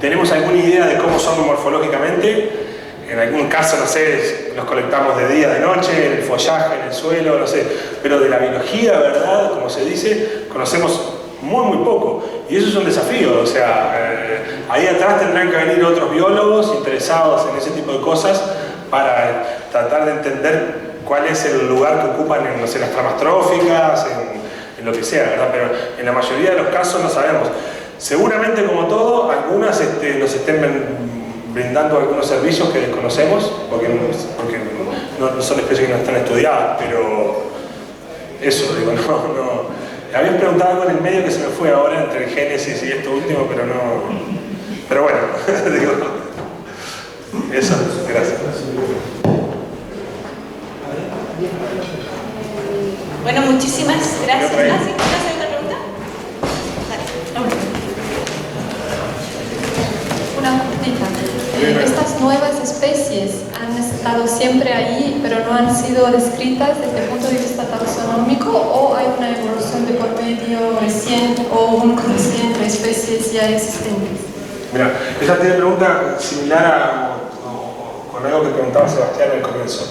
tenemos alguna idea de cómo son morfológicamente. En algún caso, no sé, los colectamos de día, de noche, en el follaje, en el suelo, no sé. Pero de la biología, ¿verdad?, como se dice, conocemos muy, muy poco. Y eso es un desafío. O sea, ahí atrás tendrán que venir otros biólogos interesados en ese tipo de cosas para tratar de entender cuál es el lugar que ocupan en, no sé, las tramas tróficas, en lo que sea, ¿verdad? Pero en la mayoría de los casos no sabemos. Seguramente, como todo, algunas nos estén brindando algunos servicios que desconocemos, porque no son especies que no están estudiadas, pero eso, digo, no. Habían preguntado algo en el medio que se me fue ahora entre el Génesis y esto último, pero no. Pero bueno, digo, eso, gracias. Bueno, muchísimas gracias. ¿Sí? ¿Hace otra pregunta? Una pregunta. Estas nuevas especies han estado siempre ahí, pero no han sido descritas desde el punto de vista taxonómico, o hay una evolución de por medio reciente o un cruce entre especies ya existentes. Mira, esa tiene pregunta similar con algo que preguntaba Sebastián al comienzo.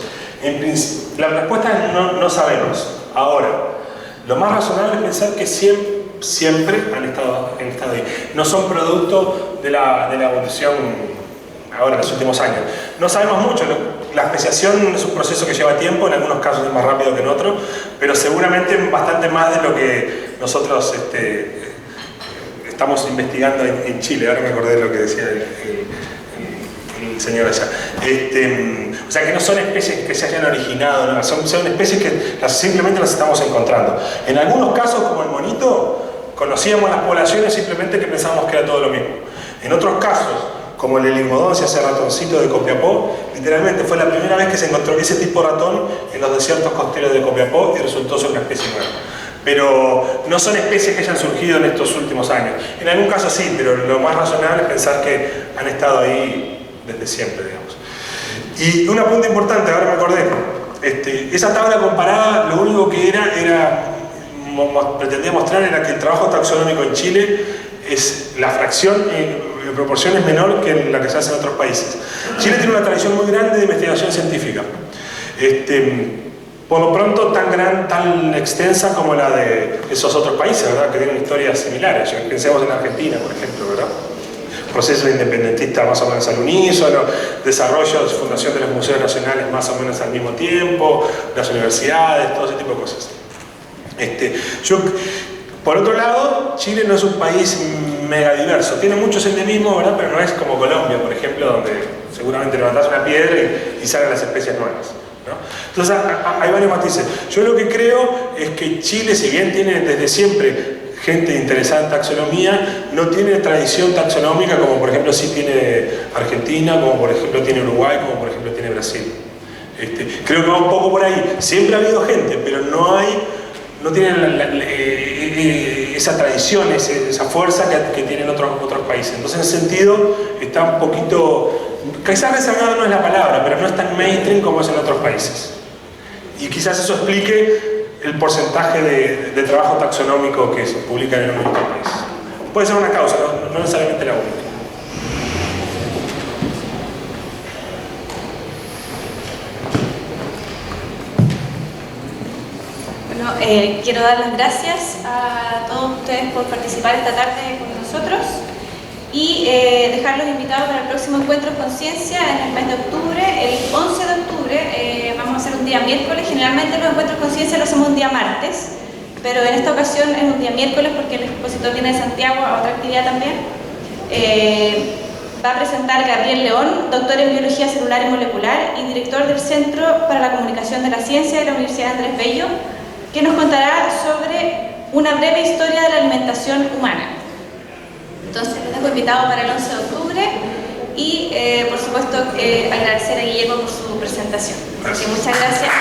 La respuesta es no sabemos. Ahora, lo más razonable es pensar que siempre han estado ahí. No son producto de la evolución ahora en los últimos años. No sabemos mucho. La especiación es un proceso que lleva tiempo, en algunos casos es más rápido que en otros, pero seguramente bastante más de lo que nosotros estamos investigando en Chile. Ahora me acordé de lo que decía el señor allá. O sea que no son especies que se hayan originado, ¿no? son especies que simplemente las estamos encontrando. En algunos casos, como el monito, conocíamos las poblaciones simplemente que pensábamos que era todo lo mismo. En otros casos, como el Eligmodontia, ese ratoncito de Copiapó, literalmente fue la primera vez que se encontró ese tipo de ratón en los desiertos costeros de Copiapó y resultó ser una especie nueva. Pero no son especies que hayan surgido en estos últimos años. En algún caso sí, pero lo más razonable es pensar que han estado ahí desde siempre, digamos. Y un apunte importante, ahora me acordé, esa tabla comparada, lo único que pretendía mostrar era que el trabajo taxonómico en Chile es la fracción en proporción es menor que la que se hace en otros países. Chile tiene una tradición muy grande de investigación científica. Por lo pronto tan extensa como la de esos otros países, ¿verdad? Que tienen historias similares. Pensemos en Argentina, por ejemplo, ¿verdad? Proceso independentista más o menos al unísono, desarrollo, fundación de los museos nacionales más o menos al mismo tiempo, las universidades, todo ese tipo de cosas. Por otro lado, Chile no es un país mega diverso, tiene muchos endemismos, ¿verdad? Pero no es como Colombia, por ejemplo, donde seguramente levantás una piedra y salen las especies nuevas, ¿no? Entonces hay varios matices. Yo lo que creo es que Chile, si bien tiene desde siempre gente interesada en taxonomía, no tiene tradición taxonómica como por ejemplo sí tiene Argentina, como por ejemplo tiene Uruguay, como por ejemplo tiene Brasil. Creo que va un poco por ahí. Siempre ha habido gente, pero no tienen esa tradición, esa fuerza que tienen otros países. Entonces, en ese sentido, está un poquito, quizás rezagado no es la palabra, pero no es tan mainstream como es en otros países. Y quizás eso explique el porcentaje de trabajo taxonómico que se publica en otros países. Puede ser una causa, no necesariamente la única. Quiero dar las gracias a todos ustedes por participar esta tarde con nosotros y dejarlos invitados para el próximo Encuentros Conciencia en el mes de octubre. El 11 de octubre vamos a hacer un día miércoles. Generalmente los Encuentros Conciencia los hacemos un día martes, pero en esta ocasión es un día miércoles porque el expositor viene de Santiago a otra actividad también. Va a presentar Gabriel León, doctor en Biología Celular y Molecular y director del Centro para la Comunicación de la Ciencia de la Universidad Andrés Bello, que nos contará sobre una breve historia de la alimentación humana. Entonces, les dejo invitado para el 11 de octubre y, por supuesto, agradecer a Guillermo por su presentación. Así que muchas gracias.